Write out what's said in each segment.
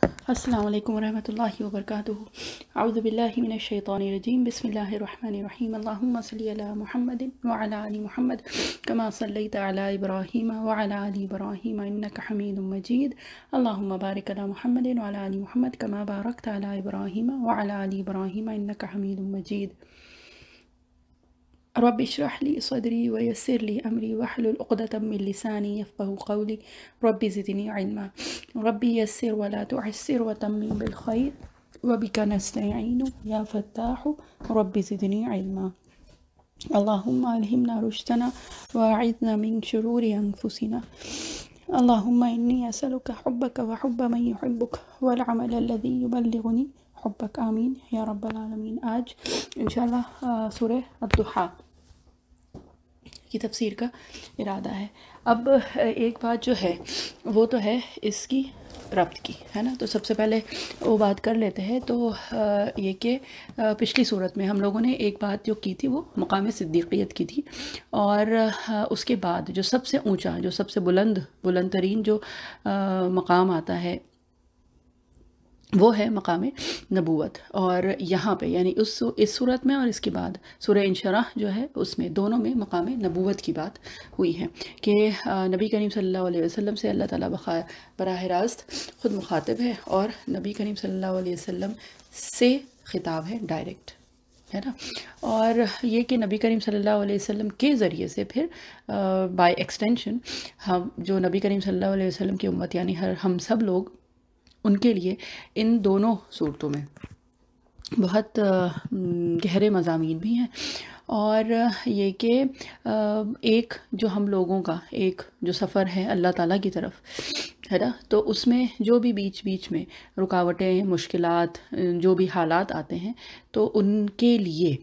السلام علیکم ورحمۃ اللہ وبرکاتہ۔ اعوذ باللہ من الشیطان الرجیم، بسم اللہ الرحمن الرحیم۔ اللہم صلی علی محمد وعلی آل محمد کما صلیت علی ابراہیم وعلی آل ابراہیم انک حمید مجید۔ اللہم بارک علی محمد وعلی آل محمد کما بارکت علی ابراہیم وعلی آل ابراہیم انک حمید مجید۔ رب اشرح لي صدري ويسر لي أمري واحلل عقدة من لساني يفقهوا قولي رب زدني علما ربي يسر ولا تعسر وتمم بالخير وبك نستعين يا فتاح رب زدني علما اللهم ألهمنا رشدنا وأعذنا من شرور أنفسنا اللهم إني أسألك حبك وحب من يحبك والعمل الذي يبلغني حبك آمین یا رب العالمین۔ آج انشاءاللہ سورہ الضحیٰ کی تفسیر کا ارادہ ہے۔ اب ایک بات جو ہے وہ تو ہے اس کی ربط کی، ہے نا، تو سب سے پہلے وہ بات کر لیتے ہیں۔ تو یہ کہ پچھلی صورت میں ہم لوگوں نے ایک بات جو کی تھی وہ مقام صدیقیت کی تھی، اور اس کے بعد جو سب سے اونچا، جو سب سے بلند ترین جو مقام آتا ہے وہ ہے مقام نبوت۔ اور یہاں پہ یعنی اس صورت میں اور اس کے بعد سورہ انشراح جو ہے اس میں دونوں میں مقام نبوت کی بات ہوئی ہے کہ نبی کریم صلی اللہ علیہ وسلم سے اللہ تعالیٰ براہ راست خود مخاطب ہے، اور نبی کریم صلی اللہ علیہ وسلم سے خطاب ہے ڈائریکٹ، ہے نا۔ اور یہ کہ نبی کریم صلی اللہ علیہ وسلم کے ذریعے سے پھر بائی ایکسٹینشن ہم جو نبی کریم صلی اللہ علیہ وسلم کی امت یعنی ہم سب لوگ، ان کے لیے ان دونوں صورتوں میں بہت گہرے مضامین بھی ہیں۔ اور یہ کہ ایک جو ہم لوگوں کا ایک جو سفر ہے اللہ تعالیٰ کی طرف، ہے نا، تو اس میں جو بھی بیچ میں رکاوٹیں، مشکلات، جو بھی حالات آتے ہیں تو ان کے لیے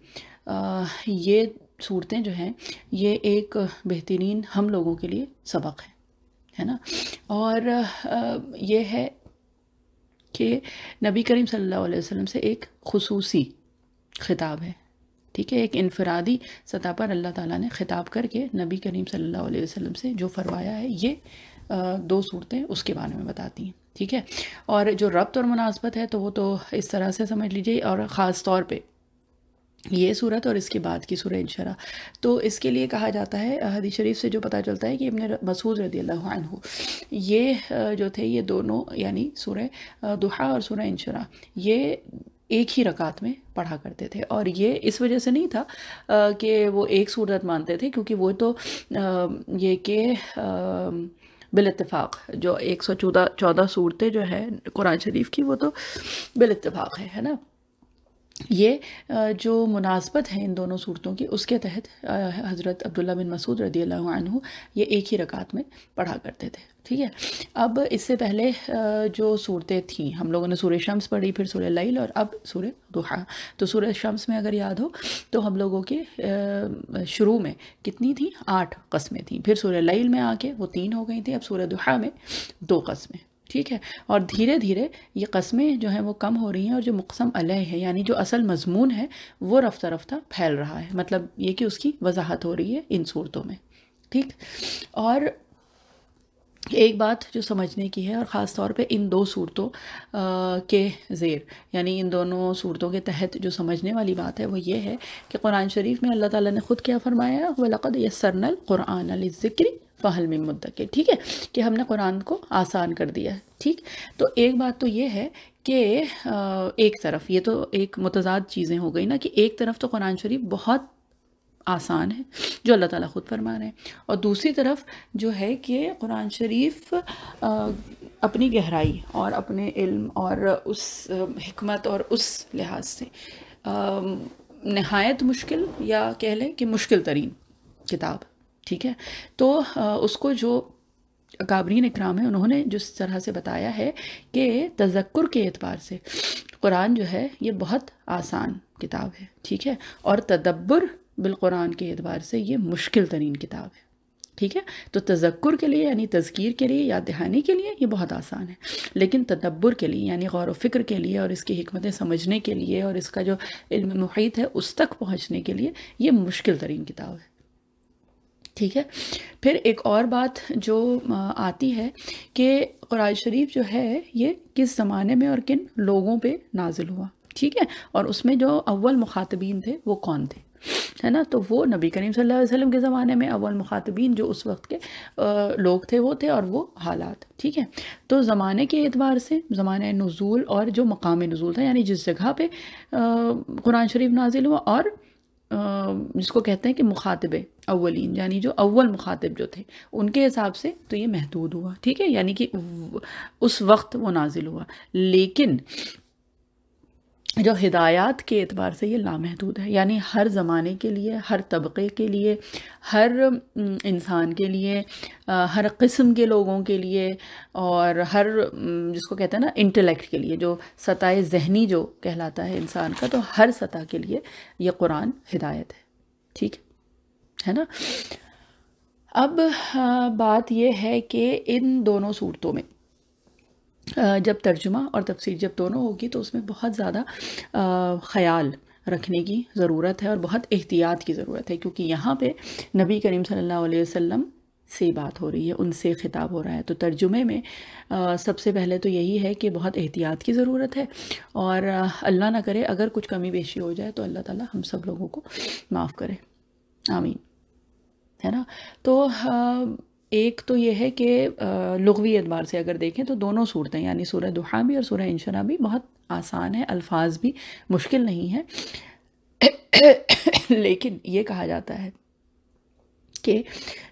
یہ صورتیں جو ہیں یہ ایک بہترین ہم لوگوں کے لیے سبق ہے نا۔ اور یہ ہے کہ نبی کریم صلی اللہ علیہ وسلم سے ایک خصوصی خطاب ہے، ٹھیک ہے، ایک انفرادی سطح پر اللہ تعالیٰ نے خطاب کر کے نبی کریم صلی اللہ علیہ وسلم سے جو فرمایا ہے، یہ دو صورتیں اس کے بارے میں بتاتی ہیں، ٹھیک ہے۔ اور جو ربط اور مناسبت ہے تو وہ تو اس طرح سے سمجھ لیجئے، اور خاص طور پہ یہ صورت اور اس کے بعد کی سورہ انشراح، تو اس کے لیے کہا جاتا ہے، حدیث شریف سے جو پتہ چلتا ہے کہ ابن مسعود رضی اللہ عنہ یہ جو تھے یہ دونوں یعنی سورہ ضحیٰ اور سورہ انشراح یہ ایک ہی رکعت میں پڑھا کرتے تھے۔ اور یہ اس وجہ سے نہیں تھا کہ وہ ایک صورت مانتے تھے، کیونکہ وہ تو یہ کہ بالاتفاق جو 114 صورتیں جو ہے قرآن شریف کی وہ تو بالاتفاق ہے نا۔ یہ جو مناسبت ہے ان دونوں صورتوں کی، اس کے تحت حضرت عبداللہ بن مسعود رضی اللہ عنہ یہ ایک ہی رکعت میں پڑھا کرتے تھے، ٹھیک ہے۔ اب اس سے پہلے جو صورتیں تھیں ہم لوگوں نے سورہ شمس پڑھی، پھر سورہ لیل، اور اب سورہ ضحیٰ۔ تو سورہ شمس میں اگر یاد ہو تو ہم لوگوں کے شروع میں کتنی تھیں؟ 8 قسمیں تھیں، پھر سورہ لیل میں آ کے وہ 3 ہو گئی تھیں، اب سورہ ضحیٰ میں 2 قسمیں، ٹھیک ہے۔ اور دھیرے دھیرے یہ قسمیں جو ہیں وہ کم ہو رہی ہیں، اور جو مقسم علیہ ہے یعنی جو اصل مضمون ہے وہ رفتہ رفتہ پھیل رہا ہے، مطلب یہ کہ اس کی وضاحت ہو رہی ہے ان صورتوں میں، ٹھیک۔ اور ایک بات جو سمجھنے کی ہے، اور خاص طور پہ ان 2 صورتوں کے زیر یعنی ان دونوں صورتوں کے تحت جو سمجھنے والی بات ہے وہ یہ ہے کہ قرآن شریف میں اللہ تعالیٰ نے خود کیا فرمایا، وَلَقَدْ يَسَّرْنَا الْقُرْآنَ لِلذِّكْرِ فَهَلْ مِن مُدَّكِرٍ، ٹھیک ہے، کہ ہم نے قرآن کو آسان کر دیا ہے، ٹھیک۔ تو ایک بات تو یہ ہے کہ ایک طرف یہ تو ایک متضاد چیزیں ہو گئی نا، کہ ایک طرف تو قرآن شریف بہت آسان ہے جو اللہ تعالیٰ خود فرما رہے ہیں، اور دوسری طرف جو ہے کہ قرآن شریف اپنی گہرائی اور اپنے علم اور اس حکمت اور اس لحاظ سے نہایت مشکل، یا کہہ لیں کہ مشکل ترین کتاب، ٹھیک ہے۔ تو اس کو جو اکابرین اکرام ہیں انہوں نے جس طرح سے بتایا ہے کہ تذکر کے اعتبار سے قرآن جو ہے یہ بہت آسان کتاب ہے، ٹھیک ہے، اور تدبر بالقرآن کے اعتبار سے یہ مشکل ترین کتاب ہے، ٹھیک ہے۔ تو تذکر کے لیے یعنی تذکیر کے لیے، یاد دہانی کے لیے یہ بہت آسان ہے، لیکن تدبر کے لیے یعنی غور و فکر کے لیے اور اس کی حکمتیں سمجھنے کے لیے اور اس کا جو علم محیط ہے اس تک پہنچنے کے لیے یہ مشکل ترین کتاب ہے، ٹھیک ہے. پھر ایک اور بات جو آتی ہے کہ قرآن شریف جو ہے یہ کس زمانے میں اور کن لوگوں پہ نازل ہوا. ٹھیک ہے. اور اس میں جو اول مخاطبین تھے وہ کون تھے، ہے نا. تو وہ نبی کریم صلی اللہ علیہ وسلم کے زمانے میں اول مخاطبین جو اس وقت کے لوگ تھے وہ تھے، اور وہ حالات. ٹھیک ہے. تو زمانے کے اعتبار سے زمانہ نزول اور جو مقام نزول تھا، یعنی جس جگہ پہ قرآن شریف نازل ہوا، اور جس کو کہتے ہیں کہ مخاطب اولین، یعنی جو اول مخاطب جو تھے ان کے حساب سے تو یہ محدود ہوا. ٹھیک ہے. یعنی کہ اس وقت وہ نازل ہوا، لیکن جو ہدایات کے اعتبار سے یہ لامحدود ہے. یعنی ہر زمانے کے لیے، ہر طبقے کے لیے، ہر انسان کے لیے، ہر قسم کے لوگوں کے لیے، اور ہر جس کو کہتے ہیں نا انٹلیکٹ کے لیے، جو سطح ذہنی جو کہلاتا ہے انسان کا، تو ہر سطح کے لیے یہ قرآن ہدایت ہے. ٹھیک ہے نا. اب بات یہ ہے کہ ان دونوں صورتوں میں جب ترجمہ اور تفسیر جب دونوں ہوگی تو اس میں بہت زیادہ خیال رکھنے کی ضرورت ہے اور بہت احتیاط کی ضرورت ہے، کیونکہ یہاں پہ نبی کریم صلی اللہ علیہ وسلم سے بات ہو رہی ہے، ان سے خطاب ہو رہا ہے. تو ترجمے میں سب سے پہلے تو یہی ہے کہ بہت احتیاط کی ضرورت ہے، اور اللہ نہ کرے اگر کچھ کمی بیشی ہو جائے تو اللہ تعالیٰ ہم سب لوگوں کو معاف کرے. آمین. ہے نا. تو ایک تو یہ ہے کہ لغوی اعتبار سے اگر دیکھیں تو دونوں صورتیں، یعنی سورہ دحا بھی اور سورہ انشراح بھی بہت آسان ہے، الفاظ بھی مشکل نہیں ہے. لیکن یہ کہا جاتا ہے کہ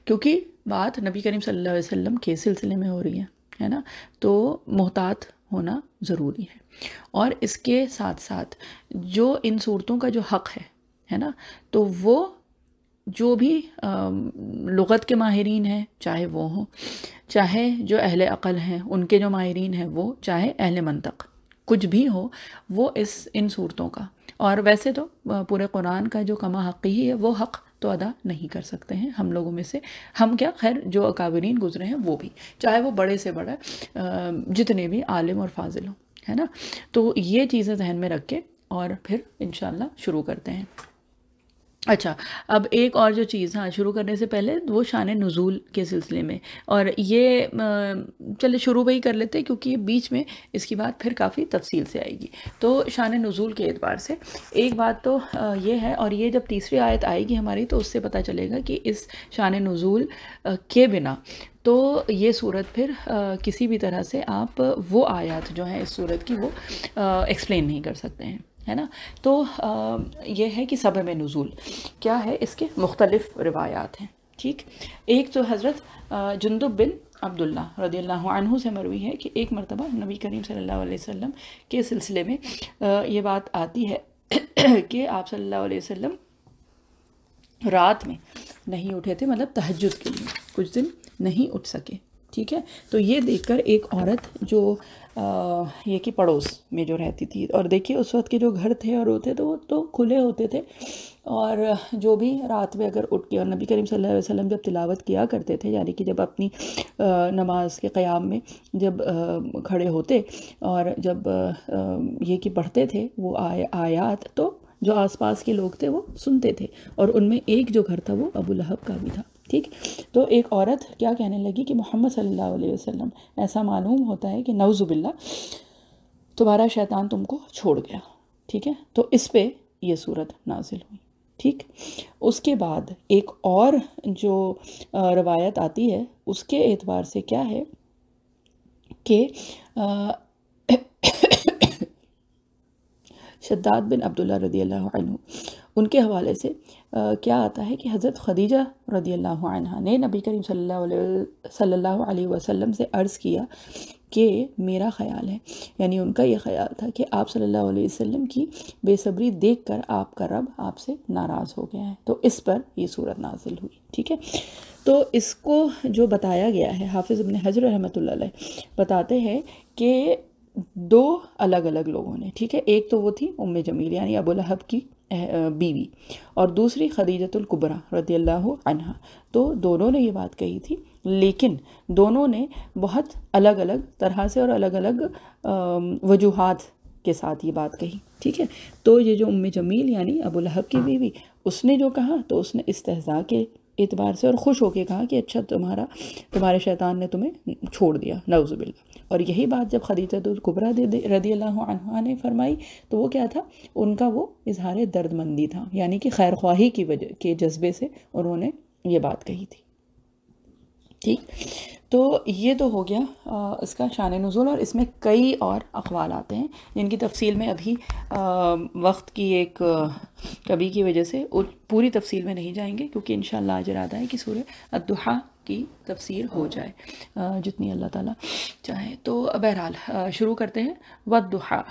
کیونکہ بات نبی کریم صلی اللہ علیہ وسلم کے سلسلے میں ہو رہی ہے نا، تو محتاط ہونا ضروری ہے. اور اس کے ساتھ ساتھ جو ان صورتوں کا جو حق ہے نا، تو وہ جو بھی لغت کے ماہرین ہیں، چاہے وہ ہوں، چاہے جو اہل عقل ہیں ان کے جو ماہرین ہیں وہ، چاہے اہل منطق، کچھ بھی ہو، وہ ان صورتوں کا، اور ویسے تو پورے قرآن کا جو کما حقی ہے وہ حق تو ادا نہیں کر سکتے ہیں ہم لوگوں میں سے. ہم کیا، خیر جو اکابرین گزرے ہیں وہ بھی، چاہے وہ بڑے سے بڑا جتنے بھی عالم اور فاضل ہوں، ہے نا. تو یہ چیزیں ذہن میں رکھ کے اور پھر انشاءاللہ شروع کرتے ہیں. اچھا، اب ایک اور جو چیز، ہاں شروع کرنے سے پہلے وہ شان نزول کے سلسلے میں، اور یہ چلے شروع بھی کر لیتے کیونکہ یہ بیچ میں اس کی بات پھر کافی تفصیل سے آئے گی. تو شان نزول کے اعتبار سے ایک بات تو یہ ہے، اور یہ جب تیسری آیت آئے گی ہماری تو اس سے پتہ چلے گا کہ اس شان نزول کے بنا تو یہ صورت پھر کسی بھی طرح سے آپ وہ آیات جو ہیں اس صورت کی وہ ایکسپلین نہیں کر سکتے ہیں، ہے نا. تو یہ ہے کہ سبب نزول کیا ہے، اس کے مختلف روایات ہیں. ٹھیک. ایک تو حضرت جندب بن عبداللہ رضی اللہ عنہ سے مروی ہے کہ ایک مرتبہ نبی کریم صلی اللہ علیہ وسلم کے سلسلے میں یہ بات آتی ہے کہ آپ صلی اللہ علیہ وسلم رات میں نہیں اٹھے تھے، مطلب تہجد کے لیے کچھ دن نہیں اٹھ سکے. ٹھیک ہے. تو یہ دیکھ کر ایک عورت جو یہ کہ پڑوس میں جو رہتی تھی، اور دیکھیے اس وقت کے جو گھر تھے اور ہوتے تو وہ تو کھلے ہوتے تھے، اور جو بھی رات میں اگر اٹھ کے، اور نبی کریم صلی اللہ علیہ وسلم جب تلاوت کیا کرتے تھے، یعنی کہ جب اپنی نماز کے قیام میں جب کھڑے ہوتے اور جب یہ کہ پڑھتے تھے وہ آیات، تو جو آس پاس کے لوگ تھے وہ سنتے تھے، اور ان میں ایک جو گھر تھا وہ ابو لہب کا بھی تھا. ٹھیک. تو ایک عورت کیا کہنے لگی کہ محمد صلی اللہ علیہ وسلم، ایسا معلوم ہوتا ہے کہ نعوذ باللہ تمہارا شیطان تم کو چھوڑ گیا. ٹھیک ہے. تو اس پہ یہ صورت نازل ہوئی. ٹھیک. اس کے بعد ایک اور جو روایت آتی ہے اس کے اعتبار سے کیا ہے کہ شداد بن عبداللہ رضی اللہ عنہ، ان کے حوالے سے کیا آتا ہے کہ حضرت خدیجہ رضی اللہ عنہ نے نبی کریم صلی اللہ علیہ وسلم سے عرض کیا کہ میرا خیال ہے، یعنی ان کا یہ خیال تھا کہ آپ صلی اللہ علیہ وسلم کی بے صبری دیکھ کر آپ کا رب آپ سے ناراض ہو گیا ہے. تو اس پر یہ صورت نازل ہوئی. ٹھیک ہے. تو اس کو جو بتایا گیا ہے، حافظ ابن حجر رحمۃ اللہ علیہ بتاتے ہیں کہ دو الگ الگ لوگوں نے، ٹھیک ہے، ایک تو وہ تھی ام جمیل یعنی ابو لہب کی بیوی، اور دوسری خدیجۃ الکبریٰ رضی اللہ عنہا. تو دونوں نے یہ بات کہی تھی، لیکن دونوں نے بہت الگ الگ طرح سے اور الگ الگ وجوہات کے ساتھ یہ بات کہی. ٹھیک ہے. تو یہ جو ام جمیل یعنی ابو لہب کی بیوی، اس نے جو کہا تو اس نے استہزاء کے اعتبار سے اور خوش ہو کے کہا کہ اچھا تمہارے شیطان نے تمہیں چھوڑ دیا، نعوذ باللہ۔ اور یہی بات جب خدیجہ الکبریٰ رضی اللہ عنہا نے فرمائی تو وہ کیا تھا، ان کا وہ اظہار درد مندی تھا، یعنی کہ خیر خواہی کی وجہ کے جذبے سے انہوں نے یہ بات کہی تھی۔ ٹھیک، تو یہ تو ہو گیا اس کا شان نزول، اور اس میں کئی اور اقوال آتے ہیں جن کی تفصیل میں ابھی وقت کی ایک کمی کی وجہ سے پوری تفصیل میں نہیں جائیں گے، کیونکہ انشاءاللہ آج ارادہ ہے کہ سورہ الضحیٰ کی تفسیر ہو جائے جتنی اللہ تعالیٰ چاہے۔ تو بہرحال شروع کرتے ہیں۔ والضحیٰ،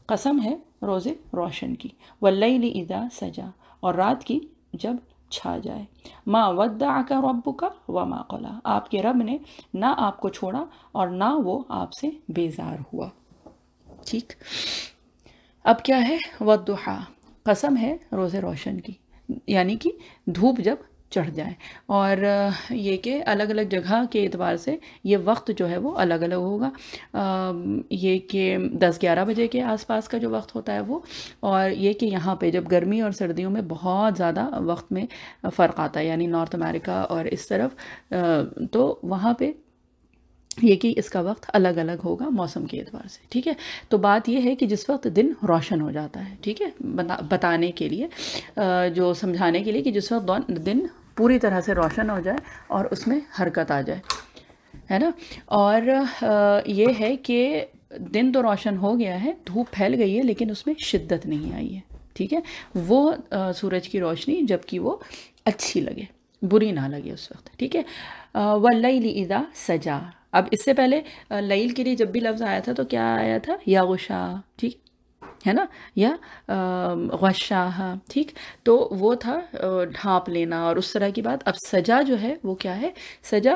قسم ہے روز روشن کی، واللیل اذا سجا، اور رات کی جب چھا جائے، ما ودعک ربک وما قلی، آپ کے رب نے نہ آپ کو چھوڑا اور نہ وہ آپ سے بیزار ہوا۔ ٹھیک، اب کیا ہے، والضحیٰ، قسم ہے روز روشن کی، یعنی کہ دھوپ جب چڑھ جائے، اور یہ کہ الگ الگ جگہ کے اعتبار سے یہ وقت جو ہے وہ الگ الگ ہوگا، یہ کہ 10-11 بجے کے آس پاس کا جو وقت ہوتا ہے وہ، اور یہ کہ یہاں پہ جب گرمی اور سردیوں میں بہت زیادہ وقت میں فرق آتا ہے، یعنی نارتھ امریکہ اور اس طرف، تو وہاں پہ یہ کہ اس کا وقت الگ الگ ہوگا موسم کے اعتبار سے۔ ٹھیک ہے، تو بات یہ ہے کہ جس وقت دن روشن ہو جاتا ہے، ٹھیک ہے، بتانے کے لیے، جو سمجھانے کے لیے کہ جس وقت دن پوری طرح سے روشن ہو جائے اور اس میں حرکت آ جائے، ہے نا، اور یہ ہے کہ دن تو روشن ہو گیا ہے، دھوپ پھیل گئی ہے، لیکن اس میں شدت نہیں آئی ہے، ٹھیک ہے، وہ سورج کی روشنی جبکہ وہ اچھی لگے، بری نہ لگے اس وقت، ٹھیک ہے۔ واللیل اذا سجا، اب اس سے پہلے لیل کے لیے جب بھی لفظ آیا تھا تو کیا آیا تھا، یغشا، ٹھیک ہے نا، یا غشاہا، ٹھیک، تو وہ تھا ڈھانپ لینا اور اس طرح کی بات۔ اب سجا جو ہے وہ کیا ہے، سجا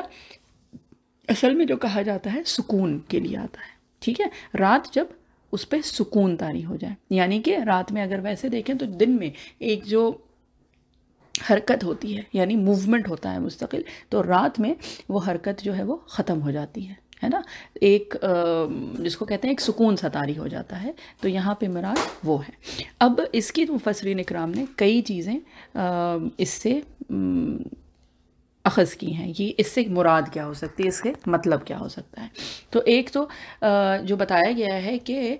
اصل میں جو کہا جاتا ہے سکون کے لیے آتا ہے، ٹھیک ہے، رات جب اس پہ سکون طاری ہو جائے، یعنی کہ رات میں اگر ویسے دیکھیں تو دن میں ایک جو حرکت ہوتی ہے، یعنی موومنٹ ہوتا ہے مستقل، تو رات میں وہ حرکت جو ہے وہ ختم ہو جاتی ہے نا، ایک جس کو کہتے ہیں ایک سکون سا طاری ہو جاتا ہے، تو یہاں پہ مراد وہ ہے۔ اب اس کی مفسرین اکرام نے کئی چیزیں اس سے اخذ کی ہیں، یہ اس سے مراد کیا ہو سکتی ہے، اس کے مطلب کیا ہو سکتا ہے۔ تو ایک تو جو بتایا گیا ہے کہ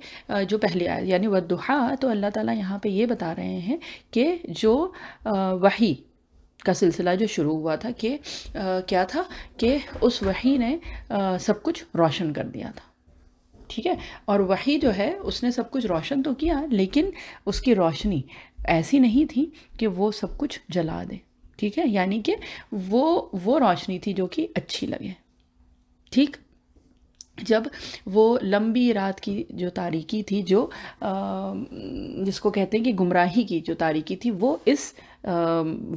جو پہلی آیت یعنی والضحیٰ، تو اللہ تعالیٰ یہاں پہ یہ بتا رہے ہیں کہ جو وحی کا سلسلہ جو شروع ہوا تھا کہ کیا تھا کہ اس وحی نے سب کچھ روشن کر دیا تھا، ٹھیک ہے، اور وحی جو ہے اس نے سب کچھ روشن تو کیا، لیکن اس کی روشنی ایسی نہیں تھی کہ وہ سب کچھ جلا دے، ٹھیک ہے، یعنی کہ وہ روشنی تھی جو کہ اچھی لگے، ٹھیک۔ جب وہ لمبی رات کی جو تاریکی تھی، جو جس کو کہتے ہیں کہ گمراہی کی جو تاریکی تھی، وہ اس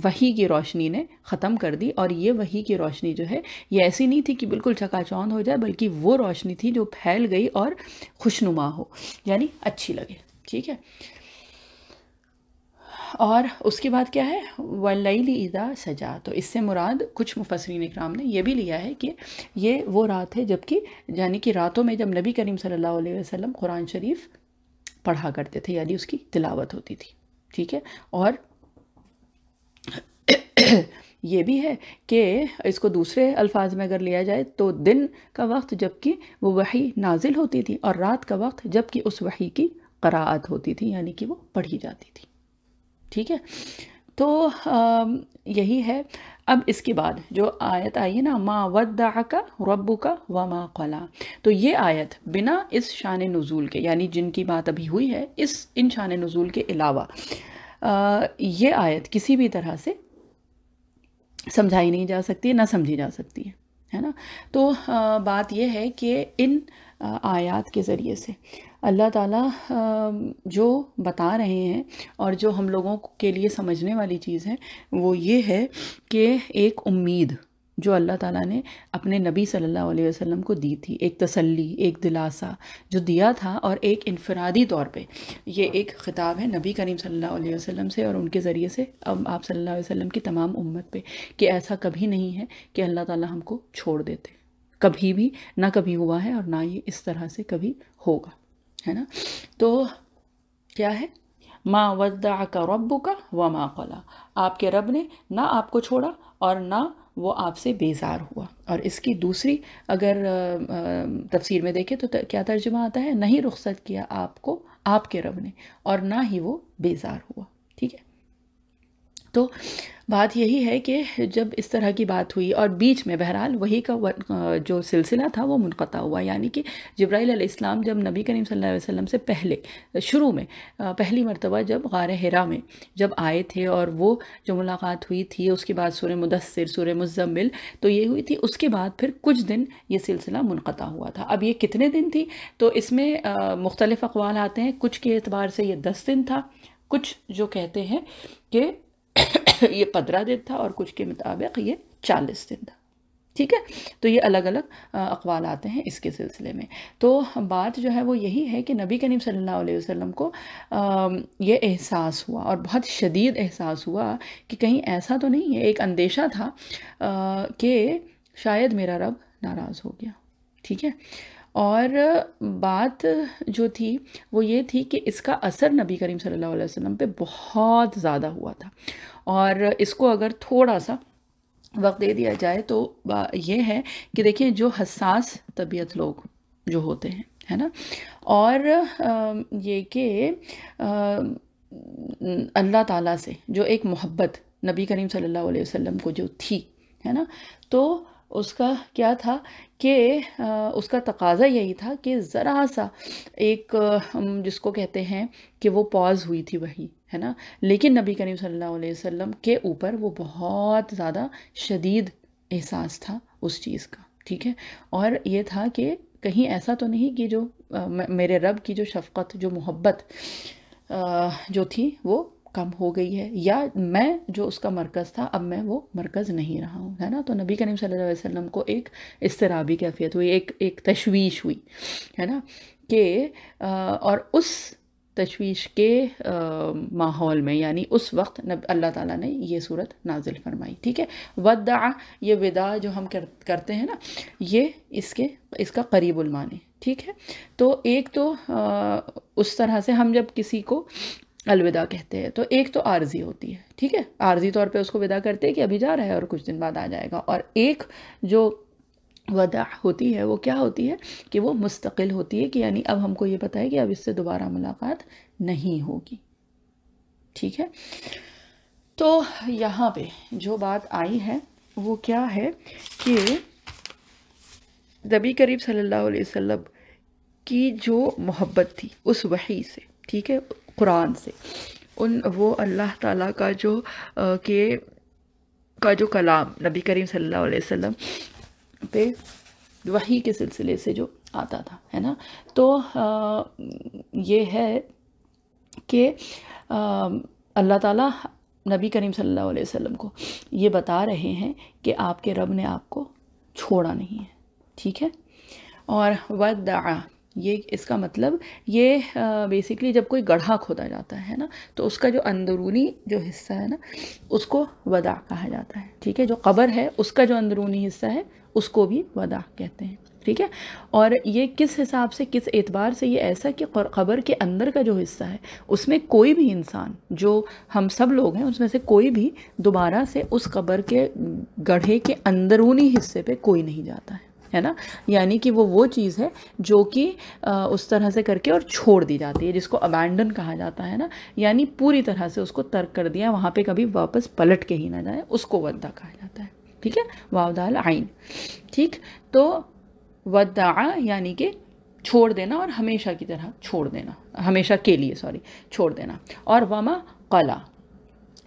وحی کی روشنی نے ختم کر دی، اور یہ وحی کی روشنی جو ہے یہ ایسی نہیں تھی کہ بالکل چکا چوند ہو جائے، بلکہ وہ روشنی تھی جو پھیل گئی اور خوشنما ہو، یعنی اچھی لگے، ٹھیک ہے۔ اور اس کے بعد کیا ہے، واللیل اذا سجا، تو اس سے مراد کچھ مفسرین اکرام نے یہ بھی لیا ہے کہ یہ وہ رات ہے جبکہ یعنی کہ راتوں میں جب نبی کریم صلی اللہ علیہ وسلم قرآن شریف پڑھا کرتے تھے، یعنی اس کی تلاوت ہوتی تھی، ٹھیک ہے، اور یہ بھی ہے کہ اس کو دوسرے الفاظ میں اگر لیا جائے تو دن کا وقت جبکہ وہ وحی نازل ہوتی تھی، اور رات کا وقت جبکہ اس وحی کی قراءت ہوتی تھی، یعنی کہ وہ پڑھی جاتی تھی، ٹھیک ہے۔ تو یہی ہے۔ اب اس کے بعد جو آیت آئی ہے نا، ما ودعک ربک وما قلی، تو یہ آیت بنا اس شان نزول کے، یعنی جن کی بات ابھی ہوئی ہے، ان شان نزول کے علاوہ یہ آیت کسی بھی طرح سے سمجھائی نہیں جا سکتی، نہ سمجھی جا سکتی ہے نا۔ تو بات یہ ہے کہ ان آیات کے ذریعے سے اللہ تعالیٰ جو بتا رہے ہیں اور جو ہم لوگوں کے لیے سمجھنے والی چیز ہے وہ یہ ہے کہ ایک امید جو اللہ تعالیٰ نے اپنے نبی صلی اللہ علیہ وسلم کو دی تھی، ایک تسلی، ایک دلاسا جو دیا تھا، اور ایک انفرادی طور پہ یہ ایک خطاب ہے نبی کریم صلی اللہ علیہ وسلم سے اور ان کے ذریعے سے اب آپ صلی اللہ علیہ وسلم کی تمام امت پہ، کہ ایسا کبھی نہیں ہے کہ اللہ تعالیٰ ہم کو چھوڑ دیتے، کبھی بھی نہ کبھی ہوا ہے اور نہ یہ اس طرح سے کبھی ہوگا، ہے نا۔ تو کیا ہے، ما ودعک ربک وما قلی، آپ کے رب نے نہ آپ کو چھوڑا اور نہ وہ آپ سے بیزار ہوا۔ اور اس کی دوسری اگر تفسیر میں دیکھیں تو کیا ترجمہ آتا ہے، نہیں رخصت کیا آپ کو آپ کے رب نے اور نہ ہی وہ بیزار ہوا۔ ٹھیک ہے، تو بات یہی ہے کہ جب اس طرح کی بات ہوئی اور بیچ میں بہرحال وہی کا جو سلسلہ تھا وہ منقطع ہوا، یعنی کہ جبرائیل علیہ السلام جب نبی کریم صلی اللہ علیہ وسلم سے پہلے شروع میں پہلی مرتبہ جب غار حرا میں جب آئے تھے اور وہ جو ملاقات ہوئی تھی، اس کے بعد سورہ مدثر، سورہ مزمل تو یہ ہوئی تھی، اس کے بعد پھر کچھ دن یہ سلسلہ منقطع ہوا تھا۔ اب یہ کتنے دن تھی تو اس میں مختلف اقوال آتے ہیں، کچھ کے اعتبار سے یہ 10 دن تھا، کچھ جو کہتے ہیں کہ یہ 15 دن تھا اور کچھ کے مطابق یہ 40 دن تھا۔ ٹھیک ہے، تو یہ الگ الگ اقوال آتے ہیں اس کے سلسلے میں۔ تو بات جو ہے وہ یہی ہے کہ نبی کریم صلی اللہ علیہ وسلم کو یہ احساس ہوا اور بہت شدید احساس ہوا کہ کہیں ایسا تو نہیں ہے، ایک اندیشہ تھا کہ شاید میرا رب ناراض ہو گیا۔ ٹھیک ہے، اور بات جو تھی وہ یہ تھی کہ اس کا اثر نبی کریم صلی اللہ علیہ وسلم پہ بہت زیادہ ہوا تھا، اور اس کو اگر تھوڑا سا وقت دے دیا جائے تو یہ ہے کہ دیکھیں جو حساس طبیعت لوگ جو ہوتے ہیں، ہے نا، اور یہ کہ اللہ تعالیٰ سے جو ایک محبت نبی کریم صلی اللہ علیہ وسلم کو جو تھی، ہے نا، تو اس کا کیا تھا کہ اس کا تقاضا یہی تھا کہ ذرا سا ایک جس کو کہتے ہیں کہ وہ پاز ہوئی تھی وہی، ہے نا، لیکن نبی کریم صلی اللہ علیہ وسلم کے اوپر وہ بہت زیادہ شدید احساس تھا اس چیز کا۔ ٹھیک ہے، اور یہ تھا کہ کہیں ایسا تو نہیں کہ جو میرے رب کی جو شفقت، جو محبت جو تھی وہ کم ہو گئی ہے، یا میں جو اس کا مرکز تھا اب میں وہ مرکز نہیں رہا ہوں، ہے نا۔ تو نبی کریم صلی اللہ علیہ وسلم کو ایک اضطرابی کیفیت ہوئی، ایک تشویش ہوئی، ہے نا، کہ اور اس تشویش کے ماحول میں، یعنی اس وقت اللہ تعالیٰ نے یہ صورت نازل فرمائی۔ ٹھیک ہے، ودع، یہ وداع جو ہم کرتے ہیں نا، یہ اس کا قریب المعنی۔ ٹھیک ہے، تو ایک تو اس طرح سے ہم جب کسی کو الوداع کہتے ہیں تو ایک تو عارضی ہوتی ہے، ٹھیک ہے، عارضی طور پہ اس کو وداع کرتے ہیں کہ ابھی جا رہا ہے اور کچھ دن بعد آ جائے گا، اور ایک جو وداع ہوتی ہے وہ کیا ہوتی ہے کہ وہ مستقل ہوتی ہے، کہ یعنی اب ہم کو یہ پتہ ہے کہ اب اس سے دوبارہ ملاقات نہیں ہوگی۔ ٹھیک ہے، تو یہاں پہ جو بات آئی ہے وہ کیا ہے کہ نبی کریم صلی اللہ علیہ وسلم کی جو محبت تھی اس وحی سے، ٹھیک ہے، قرآن سے، وہ اللہ تعالیٰ کا جو کلام نبی کریم صلی اللہ علیہ وسلم پہ وحی کے سلسلے سے جو آتا تھا، ہے نا، تو یہ ہے کہ اللہ تعالیٰ نبی کریم صلی اللہ علیہ وسلم کو یہ بتا رہے ہیں کہ آپ کے رب نے آپ کو چھوڑا نہیں ہے۔ ٹھیک ہے، اور ودع، یہ اس کا مطلب یہ بیسیکلی جب کوئی گڑھا کھودا جاتا ہے نا تو اس کا جو اندرونی جو حصہ ہے نا اس کو وداع کہا جاتا ہے۔ ٹھیک ہے، جو قبر ہے اس کا جو اندرونی حصہ ہے اس کو بھی وداع کہتے ہیں۔ ٹھیک ہے، اور یہ کس حساب سے، کس اعتبار سے یہ ایسا کہ قبر کے اندر کا جو حصہ ہے اس میں کوئی بھی انسان، جو ہم سب لوگ ہیں اس میں سے کوئی بھی دوبارہ سے اس قبر کے گڑھے کے اندرونی حصے پہ کوئی نہیں جاتا ہے نا، یعنی کہ وہ چیز ہے جو کہ اس طرح سے کر کے اور چھوڑ دی جاتی ہے، جس کو ابینڈن کہا جاتا ہے نا، یعنی پوری طرح سے اس کو ترک کر دیا، وہاں پہ کبھی واپس پلٹ کے ہی نہ جائے، اس کو ودع کہا جاتا ہے۔ ٹھیک ہے، واو دال عین۔ ٹھیک، تو ودع یعنی کہ چھوڑ دینا، اور ہمیشہ کی طرح چھوڑ دینا، ہمیشہ کے لیے چھوڑ دینا۔ اور وما قلا،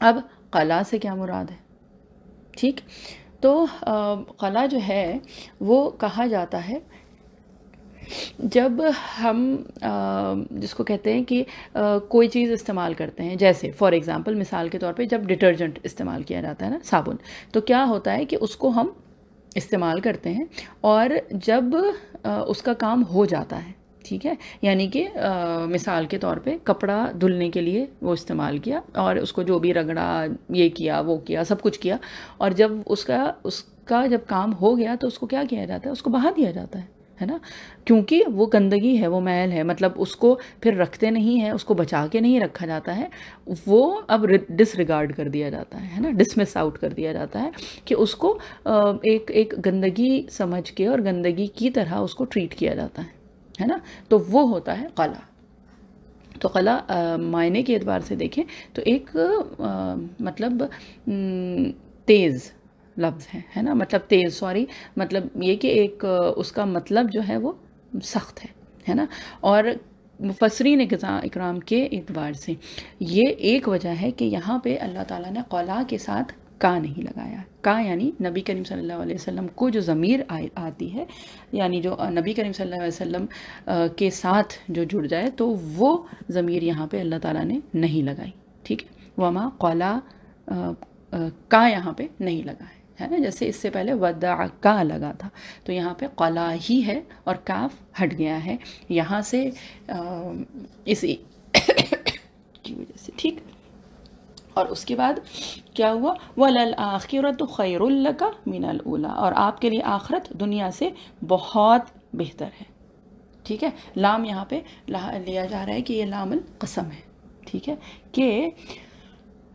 اب قلا سے کیا مراد ہے؟ ٹھیک، تو قلا جو ہے وہ کہا جاتا ہے جب ہم جس کو کہتے ہیں کہ کوئی چیز استعمال کرتے ہیں، جیسے فار ایگزامپل مثال کے طور پہ جب ڈٹرجنٹ استعمال کیا جاتا ہے نا، صابن، تو کیا ہوتا ہے کہ اس کو ہم استعمال کرتے ہیں اور جب اس کا کام ہو جاتا ہے، ٹھیک ہے، یعنی کہ مثال کے طور پہ کپڑا دھلنے کے لیے وہ استعمال کیا اور اس کو جو بھی رگڑا، یہ کیا وہ کیا، سب کچھ کیا، اور جب اس کا جب کام ہو گیا تو اس کو کیا کیا جاتا ہے، اس کو بہا دیا جاتا ہے نا، کیونکہ وہ گندگی ہے، وہ میل ہے، مطلب اس کو پھر رکھتے نہیں ہیں، اس کو بچا کے نہیں رکھا جاتا ہے، وہ اب ڈس ریگارڈ کر دیا جاتا ہے نا، ڈسمس آؤٹ کر دیا جاتا ہے کہ اس کو ایک گندگی سمجھ کے اور گندگی کی طرح اس کو ٹریٹ کیا جاتا ہے نا، تو وہ ہوتا ہے قلا۔ تو قلا معنی کے اعتبار سے دیکھیں تو ایک مطلب تیز لفظ ہے نا، مطلب تیز، سوری، مطلب یہ کہ ایک اس کا مطلب جو ہے وہ سخت ہے نا، اور مفسرین اکرام کے اعتبار سے یہ ایک وجہ ہے کہ یہاں پہ اللہ تعالیٰ نے قلا کے ساتھ کا نہیں لگایا۔ کا یعنی نبی کریم صلی اللہ علیہ وسلم کو جو ضمیر آتی ہے، یعنی جو نبی کریم صلی اللہ علیہ وسلم کے ساتھ جو جڑ جائے، تو وہ ضمیر یہاں پہ اللہ تعالیٰ نے نہیں لگائی، ٹھیک ہے، وما قلا کا یہاں پہ نہیں لگا ہے نا، جیسے اس سے پہلے ودع کا لگا تھا، تو یہاں پہ قلا ہی ہے اور کاف ہٹ گیا ہے یہاں سے اسی کی وجہ سے، ٹھیک۔ اور اس کے بعد کیا ہوا، وَلَلْآخِرَةُ خَيْرٌ لَكَ مِنَ الْأُولَىٰ، اور آپ کے لیے آخرت دنیا سے بہت بہتر ہے، ٹھیک ہے۔ لام یہاں پہ لیا جا رہا ہے کہ یہ لام القسم ہے، ٹھیک ہے، کہ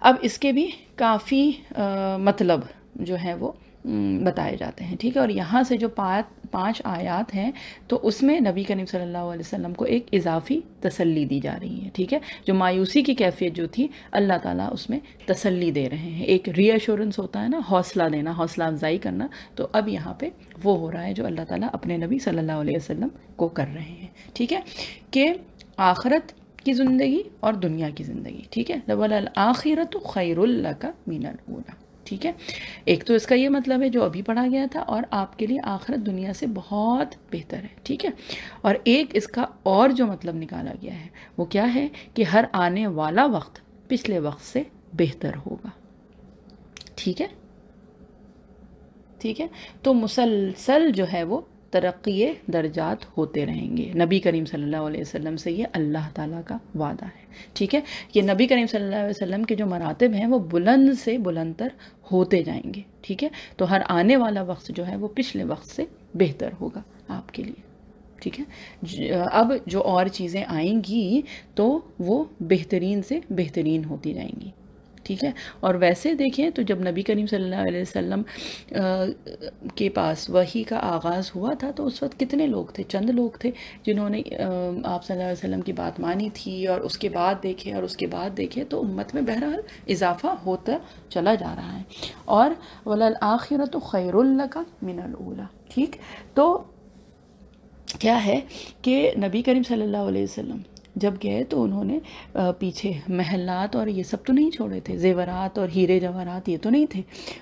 اب اس کے بھی کافی مطلب جو ہے وہ بتائے جاتے ہیں، ٹھیک ہے، اور یہاں سے جو 5 آیات ہیں تو اس میں نبی کریم صلی اللہ علیہ وسلم کو ایک اضافی تسلی دی جا رہی ہے، ٹھیک ہے، جو مایوسی کی کیفیت جو تھی اللہ تعالیٰ اس میں تسلی دے رہے ہیں، ایک ری ایشورنس ہوتا ہے نا، حوصلہ دینا، حوصلہ افزائی کرنا، تو اب یہاں پہ وہ ہو رہا ہے جو اللہ تعالیٰ اپنے نبی صلی اللہ علیہ وسلم کو کر رہے ہیں، ٹھیک ہے، کہ آخرت کی زندگی اور دنیا کی زندگی، ٹھیک ہے، وَلَلْآخِرَةُ خَيْرٌ لَكَ مِنَ الْأُولَىٰ، ٹھیک ہے، ایک تو اس کا یہ مطلب ہے جو ابھی پڑھا گیا تھا، اور آپ کے لیے آخرت دنیا سے بہت بہتر ہے، ٹھیک ہے، اور ایک اس کا اور جو مطلب نکالا گیا ہے وہ کیا ہے کہ ہر آنے والا وقت پچھلے وقت سے بہتر ہوگا، ٹھیک ہے، ٹھیک ہے، تو مسلسل جو ہے وہ ترقی درجات ہوتے رہیں گے، نبی کریم صلی اللہ علیہ وسلم سے یہ اللہ تعالیٰ کا وعدہ ہے، ٹھیک ہے، یہ نبی کریم صلی اللہ علیہ وسلم کے جو مراتب ہیں وہ بلند سے بلند تر ہوتے جائیں گے، ٹھیک ہے، تو ہر آنے والا وقت جو ہے وہ پچھلے وقت سے بہتر ہوگا آپ کے لیے، ٹھیک ہے، اب جو اور چیزیں آئیں گی تو وہ بہترین سے بہترین ہوتی جائیں گی، ٹھیک ہے، اور ویسے دیکھیں تو جب نبی کریم صلی اللہ علیہ وسلم کے پاس وحی کا آغاز ہوا تھا تو اس وقت کتنے لوگ تھے؟ چند لوگ تھے جنہوں نے آپ صلی اللہ علیہ وسلم کی بات مانی تھی، اور اس کے بعد دیکھے تو امت میں بہرحال اضافہ ہوتا چلا جا رہا ہے، اور وَلَلْآخِرَةُ خَيْرٌ لَكَ مِنَ الْأُولَىٰ، ٹھیک، تو کیا ہے کہ نبی کریم صلی اللہ علیہ وسلم جب گئے تو انہوں نے پیچھے محلات اور یہ سب تو نہیں چھوڑے تھے، زیورات اور ہیرے جواہرات یہ تو نہیں تھے،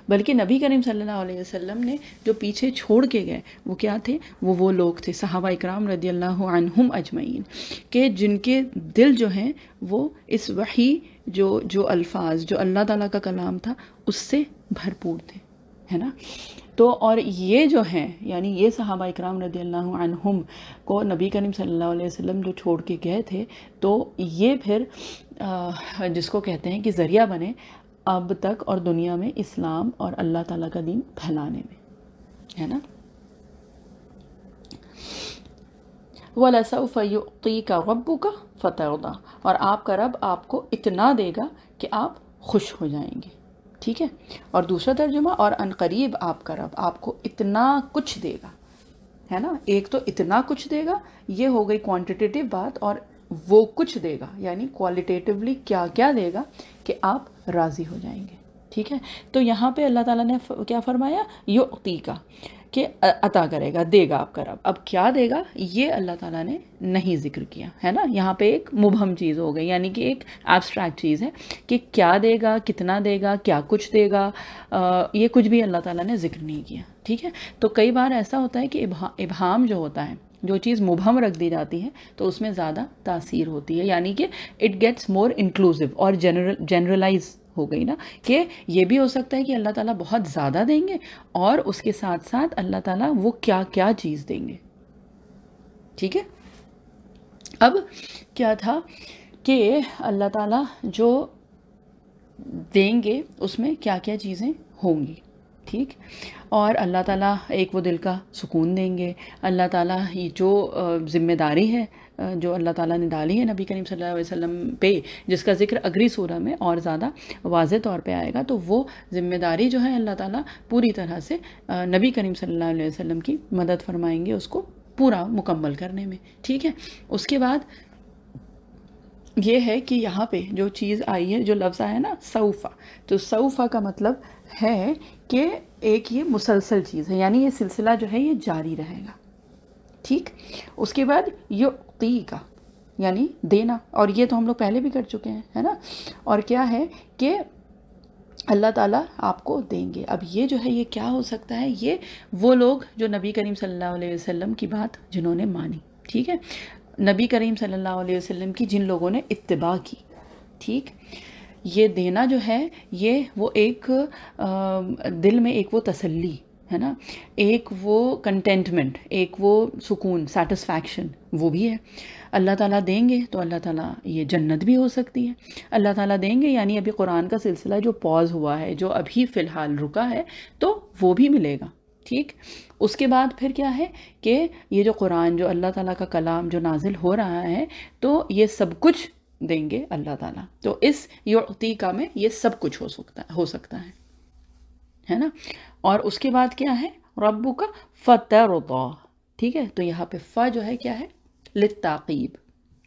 بلکہ نبی کریم صلی اللہ علیہ وسلم نے جو پیچھے چھوڑ کے گئے وہ کیا تھے؟ وہ لوگ تھے صحابہ اکرام رضی اللہ عنہم اجمعین، کہ جن کے دل جو ہیں وہ اس وحی جو الفاظ جو اللہ تعالیٰ کا کلام تھا اس سے بھرپور تھے، ہے نا، تو اور یہ جو ہیں یعنی یہ صحابہ اکرام رضی اللہ عنہم کو نبی کریم صلی اللہ علیہ وسلم جو چھوڑ کے گئے تھے تو یہ پھر جس کو کہتے ہیں کہ ذریعہ بنے اب تک اور دنیا میں اسلام اور اللہ تعالیٰ کا دین پھیلانے میں، ہے نا، وَلَسَوْفَ يُعْطِيكَ رَبُّكَ فَتَرْضَىٰ، اور آپ کا رب آپ کو اتنا دے گا کہ آپ خوش ہو جائیں گے، ٹھیک ہے، اور دوسرا ترجمہ اور عنقریب آپ کا رب آپ کو اتنا کچھ دے گا، ہے نا، ایک تو اتنا کچھ دے گا یہ ہو گئی کوانٹیٹیو بات، اور وہ کچھ دے گا یعنی کوالٹیٹیولی کیا کیا دے گا کہ آپ راضی ہو جائیں گے، ٹھیک ہے، تو یہاں پہ اللہ تعالیٰ نے کیا فرمایا؟ یعطی کا، کہ عطا کرے گا، دے گا آپ کا رب، اب کیا دے گا یہ اللہ تعالیٰ نے نہیں ذکر کیا، ہے نا، یہاں پہ ایک مبہم چیز ہو گئی، یعنی کہ ایک ایبسٹریکٹ چیز ہے کہ کیا دے گا، کتنا دے گا، کیا کچھ دے گا، یہ کچھ بھی اللہ تعالیٰ نے ذکر نہیں کیا، ٹھیک ہے، تو کئی بار ایسا ہوتا ہے کہ ابہام جو ہوتا ہے، جو چیز مبہم رکھ دی جاتی ہے تو اس میں زیادہ تاثیر ہوتی ہے، یعنی کہ اٹ گیٹس مور انکلوسیو اور جنرلائز ہو گئی نا، کہ یہ بھی ہو سکتا ہے کہ اللہ تعالیٰ بہت زیادہ دیں گے اور اس کے ساتھ ساتھ اللہ تعالیٰ وہ کیا کیا چیز دیں گے، ٹھیک ہے، اب کیا تھا کہ اللہ تعالیٰ جو دیں گے اس میں کیا کیا چیزیں ہوں گی، ٹھیک. اور اللہ تعالیٰ ایک وہ دل کا سکون دیں گے. اللہ تعالیٰ یہ جو ذمہ داری ہے جو اللہ تعالیٰ نے ڈالی ہے نبی کریم صلی اللہ علیہ وسلم پہ، جس کا ذکر اگلی سورہ میں اور زیادہ واضح طور پہ آئے گا، تو وہ ذمہ داری جو ہے اللہ تعالیٰ پوری طرح سے نبی کریم صلی اللہ علیہ وسلم کی مدد فرمائیں گے اس کو پورا مکمل کرنے میں. ٹھیک ہے. اس کے بعد یہ ہے کہ یہاں پہ جو چیز آئی ہے، جو لفظ آیا ہے نا سوفا، تو سوفا کا مطلب ہے کہ ایک یہ مسلسل چیز ہے، یعنی یہ سلسلہ جو ہے یہ جاری رہے گا. ٹھیک. اس کے بعد یعطی کا یعنی دینا، اور یہ تو ہم لوگ پہلے بھی کر چکے ہیں، ہے نا. اور کیا ہے کہ اللہ تعالیٰ آپ کو دیں گے. اب یہ جو ہے یہ کیا ہو سکتا ہے؟ یہ وہ لوگ جو نبی کریم صلی اللہ علیہ وسلم کی بات جنہوں نے مانی. ٹھیک ہے. نبی کریم صلی اللہ علیہ وسلم کی جن لوگوں نے اتباع کی. ٹھیک. یہ دینا جو ہے یہ وہ ایک دل میں ایک وہ تسلی ہے نا، ایک وہ کنٹینٹمنٹ، ایک وہ سکون، سیٹسفیکشن، وہ بھی ہے. اللہ تعالیٰ دیں گے تو اللہ تعالیٰ یہ جنت بھی ہو سکتی ہے. اللہ تعالیٰ دیں گے یعنی ابھی قرآن کا سلسلہ جو پاز ہوا ہے، جو ابھی فی الحال رکا ہے، تو وہ بھی ملے گا. ٹھیک. اس کے بعد پھر کیا ہے کہ یہ جو قرآن، جو اللہ تعالیٰ کا کلام جو نازل ہو رہا ہے، تو یہ سب کچھ دیں گے اللہ تعالیٰ. تو اس یعطی کا میں یہ سب کچھ ہو سکتا ہے نا. اور اس کے بعد کیا ہے؟ ربک فترضی. ٹھیک ہے. تو یہاں پہ ف جو ہے کیا ہے؟ للتعقیب.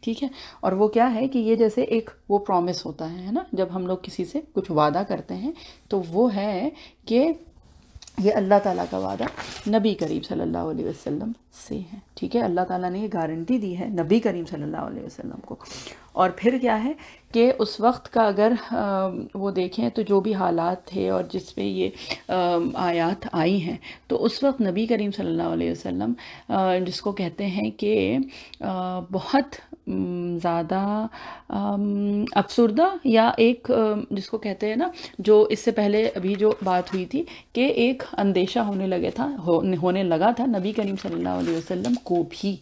ٹھیک ہے. اور وہ کیا ہے کہ یہ جیسے ایک وہ پرومس ہوتا ہے نا، جب ہم لوگ کسی سے کچھ وعدہ کرتے ہیں تو وہ ہے کہ یہ اللہ تعالیٰ کا وعدہ نبی کریم صلی اللہ علیہ وسلم سے ہے. ٹھیک ہے. اللہ تعالیٰ نے یہ گارنٹی دی ہے نبی کریم صلی اللہ علیہ وسلم کو. اور پھر کیا ہے کہ اس وقت کا اگر وہ دیکھیں تو جو بھی حالات تھے اور جس پہ یہ آیات آئی ہیں، تو اس وقت نبی کریم صلی اللہ علیہ وسلم جس کو کہتے ہیں کہ بہت زیادہ افسردہ، یا ایک جس کو کہتے ہیں نا، جو اس سے پہلے ابھی جو بات ہوئی تھی کہ ایک اندیشہ ہونے لگا تھا نبی کریم صلی اللہ علیہ وسلم کو بھی،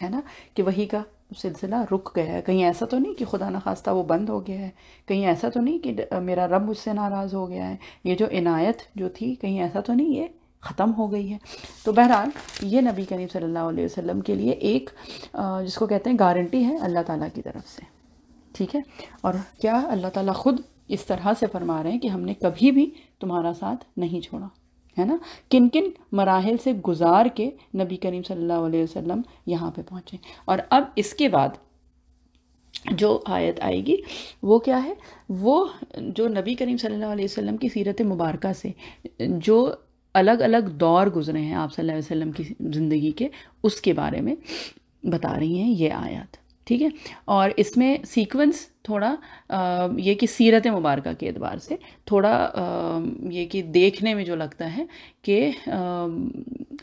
ہے نا، کہ وہی کا سلسلہ رک گیا ہے. کہیں ایسا تو نہیں کہ خدا نخواستہ وہ بند ہو گیا ہے، کہیں ایسا تو نہیں کہ میرا رب مجھ سے ناراض ہو گیا ہے، یہ جو عنایت جو تھی کہیں ایسا تو نہیں یہ ختم ہو گئی ہے. تو بہرحال یہ نبی کریم صلی اللہ علیہ وسلم کے لیے ایک جس کو کہتے ہیں گارنٹی ہے اللہ تعالیٰ کی طرف سے. ٹھیک ہے. اور کیا اللہ تعالیٰ خود اس طرح سے فرما رہے ہیں کہ ہم نے کبھی بھی تمہارا ساتھ نہیں چھوڑا، ہے نا. کن کن مراحل سے گزار کے نبی کریم صلی اللہ علیہ وسلم یہاں پہ پہنچے. اور اب اس کے بعد جو آیت آئے گی وہ کیا ہے؟ وہ جو نبی کریم صلی اللہ علیہ وسلم کی سیرت مبارکہ سے جو الگ الگ دور گزرے ہیں آپ صلی اللہ علیہ وسلم کی زندگی کے، اس کے بارے میں بتا رہی ہیں یہ آیات. ٹھیک ہے. اور اس میں سیکونس تھوڑا یہ کہ سیرت مبارکہ کے اعتبار سے تھوڑا یہ کہ دیکھنے میں جو لگتا ہے کہ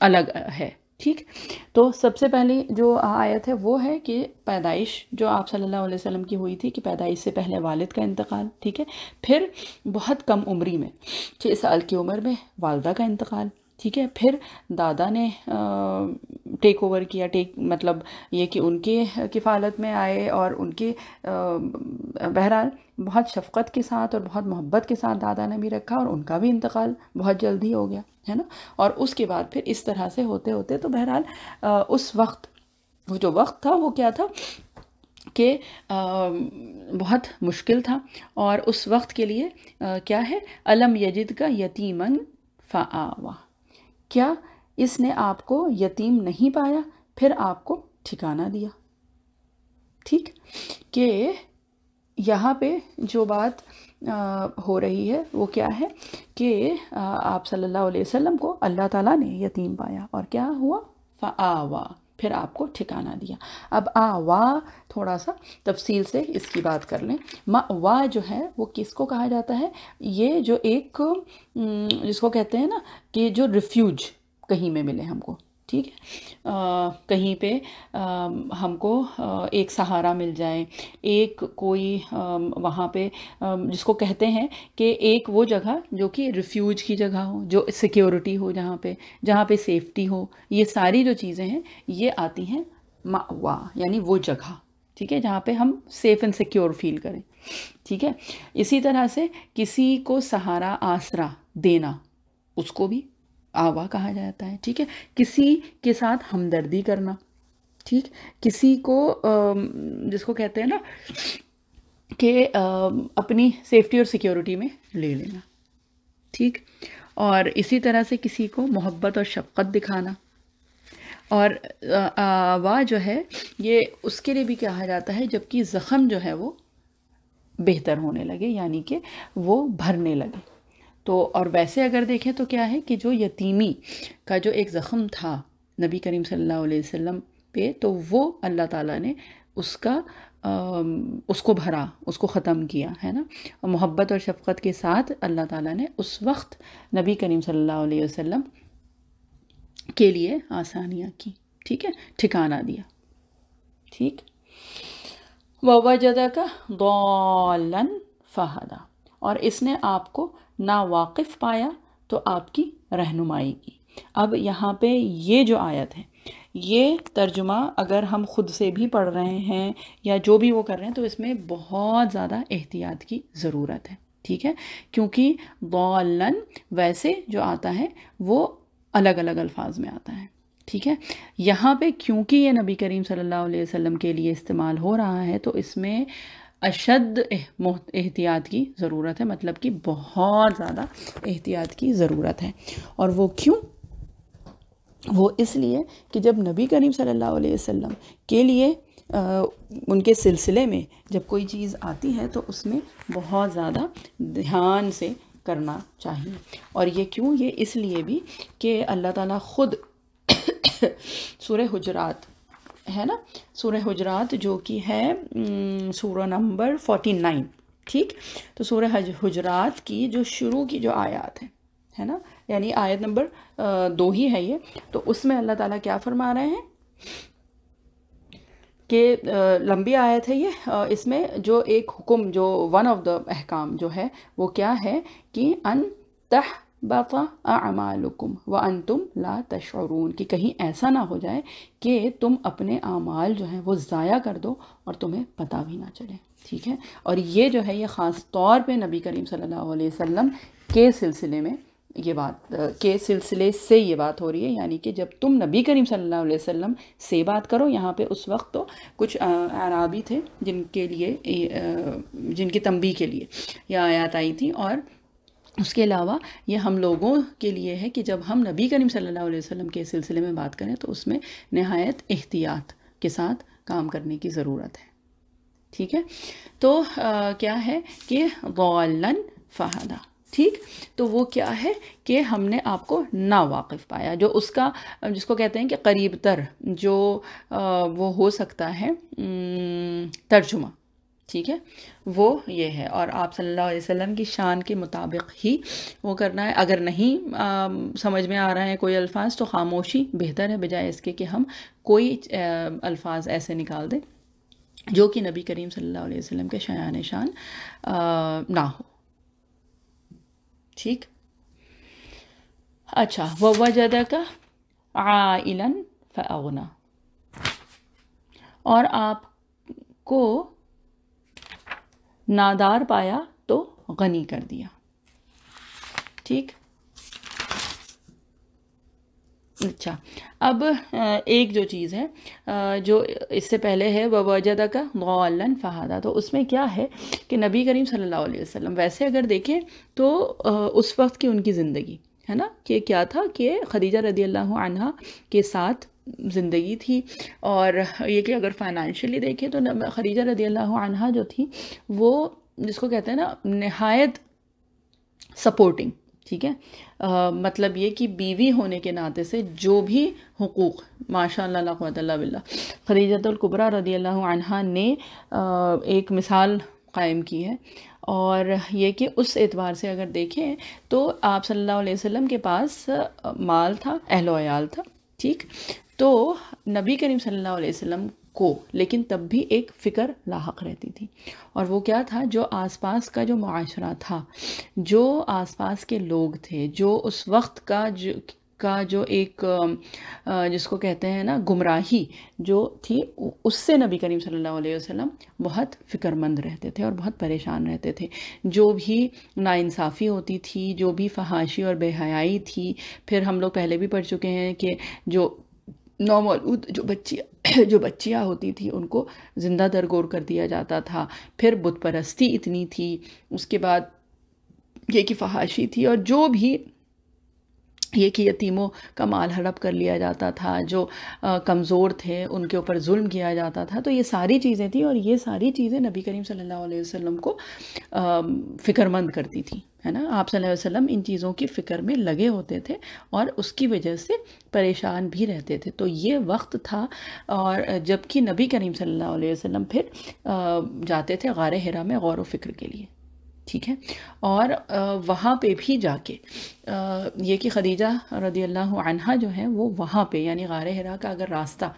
الگ ہے. ٹھیک. تو سب سے پہلی جو آیت ہے وہ ہے کہ پیدائش جو آپ صلی اللہ علیہ وسلم کی ہوئی تھی، کہ پیدائش سے پہلے والد کا انتقال. ٹھیک ہے. پھر بہت کم عمری میں 6 سال کی عمر میں والدہ کا انتقال. ٹھیک ہے. پھر دادا نے ٹیک اوور کیا، مطلب یہ کہ ان کے کفالت میں آئے، اور ان کے بہرحال بہت شفقت کے ساتھ اور بہت محبت کے ساتھ دادا نے بھی رکھا، اور ان کا بھی انتقال بہت جلدی ہو گیا، ہے نا. اور اس کے بعد پھر اس طرح سے ہوتے ہوتے تو بہرحال اس وقت وہ جو وقت تھا وہ کیا تھا کہ بہت مشکل تھا. اور اس وقت کے لیے کیا ہے؟ الم یجد کا یتیمن فآوا. کیا اس نے آپ کو یتیم نہیں پایا پھر آپ کو ٹھکانہ دیا. ٹھیک. کہ یہاں پہ جو بات ہو رہی ہے وہ کیا ہے کہ آپ صلی اللہ علیہ وسلم کو اللہ تعالیٰ نے یتیم پایا، اور کیا ہوا؟ فآوا. پھر آپ کو ٹھکانہ دیا. اب آوا تھوڑا سا تفصیل سے اس کی بات کر لیں. مأوا جو ہے وہ کس کو کہا جاتا ہے؟ یہ جو ایک جس کو کہتے ہیں نا کہ جو ریفیوج کہیں میں ملے ہم کو. ٹھیک ہے. کہیں پہ ہم کو ایک سہارا مل جائے، ایک کوئی وہاں پہ جس کو کہتے ہیں کہ ایک وہ جگہ جو کہ ریفیوج کی جگہ ہو، جو سیکیورٹی ہو، جہاں پہ سیفٹی ہو. یہ ساری جو چیزیں ہیں یہ آتی ہیں مأوا، یعنی وہ جگہ. ٹھیک ہے. جہاں پہ ہم سیف اینڈ سیکیور فیل کریں. ٹھیک ہے. اسی طرح سے کسی کو سہارا، آسرا دینا، اس کو بھی آوا کہا جاتا ہے، ٹھیک ہے. کسی کے ساتھ ہمدردی کرنا، ٹھیک، کسی کو جس کو کہتے ہیں نا کہ اپنی سیفٹی اور سیکیورٹی میں لے لینا، ٹھیک. اور اسی طرح سے کسی کو محبت اور شفقت دکھانا. اور آوا جو ہے یہ اس کے لیے بھی کہا جاتا ہے جب کہ زخم جو ہے وہ بہتر ہونے لگے، یعنی کہ وہ بھرنے لگے. تو اور ویسے اگر دیکھیں تو کیا ہے کہ جو یتیمی کا جو ایک زخم تھا نبی کریم صلی اللہ علیہ وسلم پہ، تو وہ اللہ تعالیٰ نے اس کو بھرا، اس کو ختم کیا ہے نا. اور محبت اور شفقت کے ساتھ اللہ تعالیٰ نے اس وقت نبی کریم صلی اللہ علیہ وسلم کے لیے آسانیاں کی، ٹھیک ہے، ٹھکانہ دیا، ٹھیک. وَوَجَدَكَ ضَالًّا فَهَدَى، اور اس نے آپ کو ناواقف پایا تو آپ کی رہنمائی کی. اب یہاں پہ یہ جو آیت ہے، یہ ترجمہ اگر ہم خود سے بھی پڑھ رہے ہیں یا جو بھی وہ کر رہے ہیں تو اس میں بہت زیادہ احتیاط کی ضرورت ہے، ٹھیک ہے. کیونکہ ضَالًّا ویسے جو آتا ہے وہ الگ الگ الفاظ میں آتا ہے، ٹھیک ہے. یہاں پہ کیونکہ یہ نبی کریم صلی اللہ علیہ وسلم کے لیے استعمال ہو رہا ہے تو اس میں اشد احتیاط کی ضرورت ہے، مطلب کہ بہت زیادہ احتیاط کی ضرورت ہے. اور وہ کیوں؟ وہ اس لیے کہ جب نبی کریم صلی اللہ علیہ وسلم کے لیے ان کے سلسلے میں جب کوئی چیز آتی ہے تو اس میں بہت زیادہ دھیان سے کرنا چاہیے. اور یہ کیوں؟ یہ اس لیے بھی کہ اللہ تعالیٰ خود سورہ حجرات ہے نا، سورہ حجرات جو کہ ہے سورہ نمبر 49، ٹھیک. تو سورہ حجرات کی جو شروع کی جو آیات ہے نا، یعنی آیت نمبر 2 ہی ہے یہ، تو اس میں اللہ تعالیٰ کیا فرما رہے ہیں کہ لمبی آیت ہے یہ، اس میں جو ایک حکم، جو ون آف دا احکام جو ہے وہ کیا ہے کہ ان تحبط اعمالکم وانتم لا تشعرون، کہ کہیں ایسا نہ ہو جائے کہ تم اپنے اعمال جو ہیں وہ ضائع کر دو اور تمہیں پتہ بھی نہ چلے، ٹھیک ہے. اور یہ جو ہے یہ خاص طور پہ نبی کریم صلی اللہ علیہ وسلم کے سلسلے میں یہ بات کے سلسلے سے یہ بات ہو رہی ہے، یعنی کہ جب تم نبی کریم صلی اللہ علیہ وسلم سے بات کرو. یہاں پہ اس وقت تو کچھ اعرابی تھے جن کے لیے جن کی تنبیہ کے لیے یہ آیات آئی تھی، اور اس کے علاوہ یہ ہم لوگوں کے لیے ہے کہ جب ہم نبی کریم صلی اللہ علیہ وسلم کے سلسلے میں بات کریں تو اس میں نہایت احتیاط کے ساتھ کام کرنے کی ضرورت ہے، ٹھیک ہے. تو کیا ہے کہ ضَالًّا فَهَدَى، ٹھیک. تو وہ کیا ہے کہ ہم نے آپ کو ناواقف پایا، جو اس کا جس کو کہتے ہیں کہ قریب تر جو وہ ہو سکتا ہے ترجمہ، ٹھیک ہے، وہ یہ ہے. اور آپ صلی اللہ علیہ وسلم کی شان کے مطابق ہی وہ کرنا ہے. اگر نہیں سمجھ میں آ رہا ہے کوئی الفاظ تو خاموشی بہتر ہے بجائے اس کے کہ ہم کوئی الفاظ ایسے نکال دیں جو کہ نبی کریم صلی اللہ علیہ وسلم کے شایان شان نہ ہو، ٹھیک. اچھا، وَوَجَدَكَ عَائِلًا فَأَغْنَى، اور آپ کو نادار پایا تو غنی کر دیا، ٹھیک. اچھا، اب ایک جو چیز ہے جو اس سے پہلے ہے وَوَجَدَكَ ضَالًّا فَهَدَى، تو اس میں کیا ہے کہ نبی کریم صلی اللہ علیہ وسلم ویسے اگر دیکھیں تو اس وقت کی ان کی زندگی ہے نا کہ کیا تھا کہ خدیجہ رضی اللہ عنہا کے ساتھ زندگی تھی. اور یہ کہ اگر فائنانشلی دیکھیں تو خدیجہ رضی اللہ عنہا جو تھی وہ جس کو کہتے ہیں نا نہایت سپورٹنگ، ٹھیک ہے. مطلب یہ کہ بیوی ہونے کے ناطے سے جو بھی حقوق، ماشاء اللہ لا قوت الا باللہ، خدیجہ الکبریٰ رضی اللہ عنہا نے ایک مثال قائم کی ہے. اور یہ کہ اس اعتبار سے اگر دیکھیں تو آپ صلی اللہ علیہ وسلم کے پاس مال تھا، اہل و عیال تھا، ٹھیک. تو نبی کریم صلی اللہ علیہ وسلم کو لیکن تب بھی ایک فکر لاحق رہتی تھی، اور وہ کیا تھا، جو آس پاس کا جو معاشرہ تھا، جو آس پاس کے لوگ تھے، جو اس وقت کا جو کا جو ایک جس کو کہتے ہیں نا گمراہی جو تھی، اس سے نبی کریم صلی اللہ علیہ وسلم بہت فکر مند رہتے تھے اور بہت پریشان رہتے تھے. جو بھی ناانصافی ہوتی تھی، جو بھی فحاشی اور بے حیائی تھی، پھر ہم لوگ پہلے بھی پڑھ چکے ہیں کہ جو نومولود جو بچیاں ہوتی تھی ان کو زندہ درگور کر دیا جاتا تھا. پھر بت پرستی اتنی تھی، اس کے بعد یہ کہ فحاشی تھی، اور جو بھی یہ کہ یتیموں کا مال ہڑپ کر لیا جاتا تھا، جو کمزور تھے ان کے اوپر ظلم کیا جاتا تھا. تو یہ ساری چیزیں تھیں، اور یہ ساری چیزیں نبی کریم صلی اللہ علیہ وسلم کو فکر مند کرتی تھیں، ہے نا. آپ صلی اللہ علیہ وسلم ان چیزوں کی فکر میں لگے ہوتے تھے اور اس کی وجہ سے پریشان بھی رہتے تھے. تو یہ وقت تھا، اور جب کہ نبی کریم صلی اللہ علیہ وسلم پھر جاتے تھے غار حرا میں غور و فکر کے لیے، ٹھیک ہے. اور وہاں پہ بھی جا کے یہ کہ خدیجہ رضی اللہ عنہا جو ہے وہ وہاں پہ یعنی غار حرا کا اگر راستہ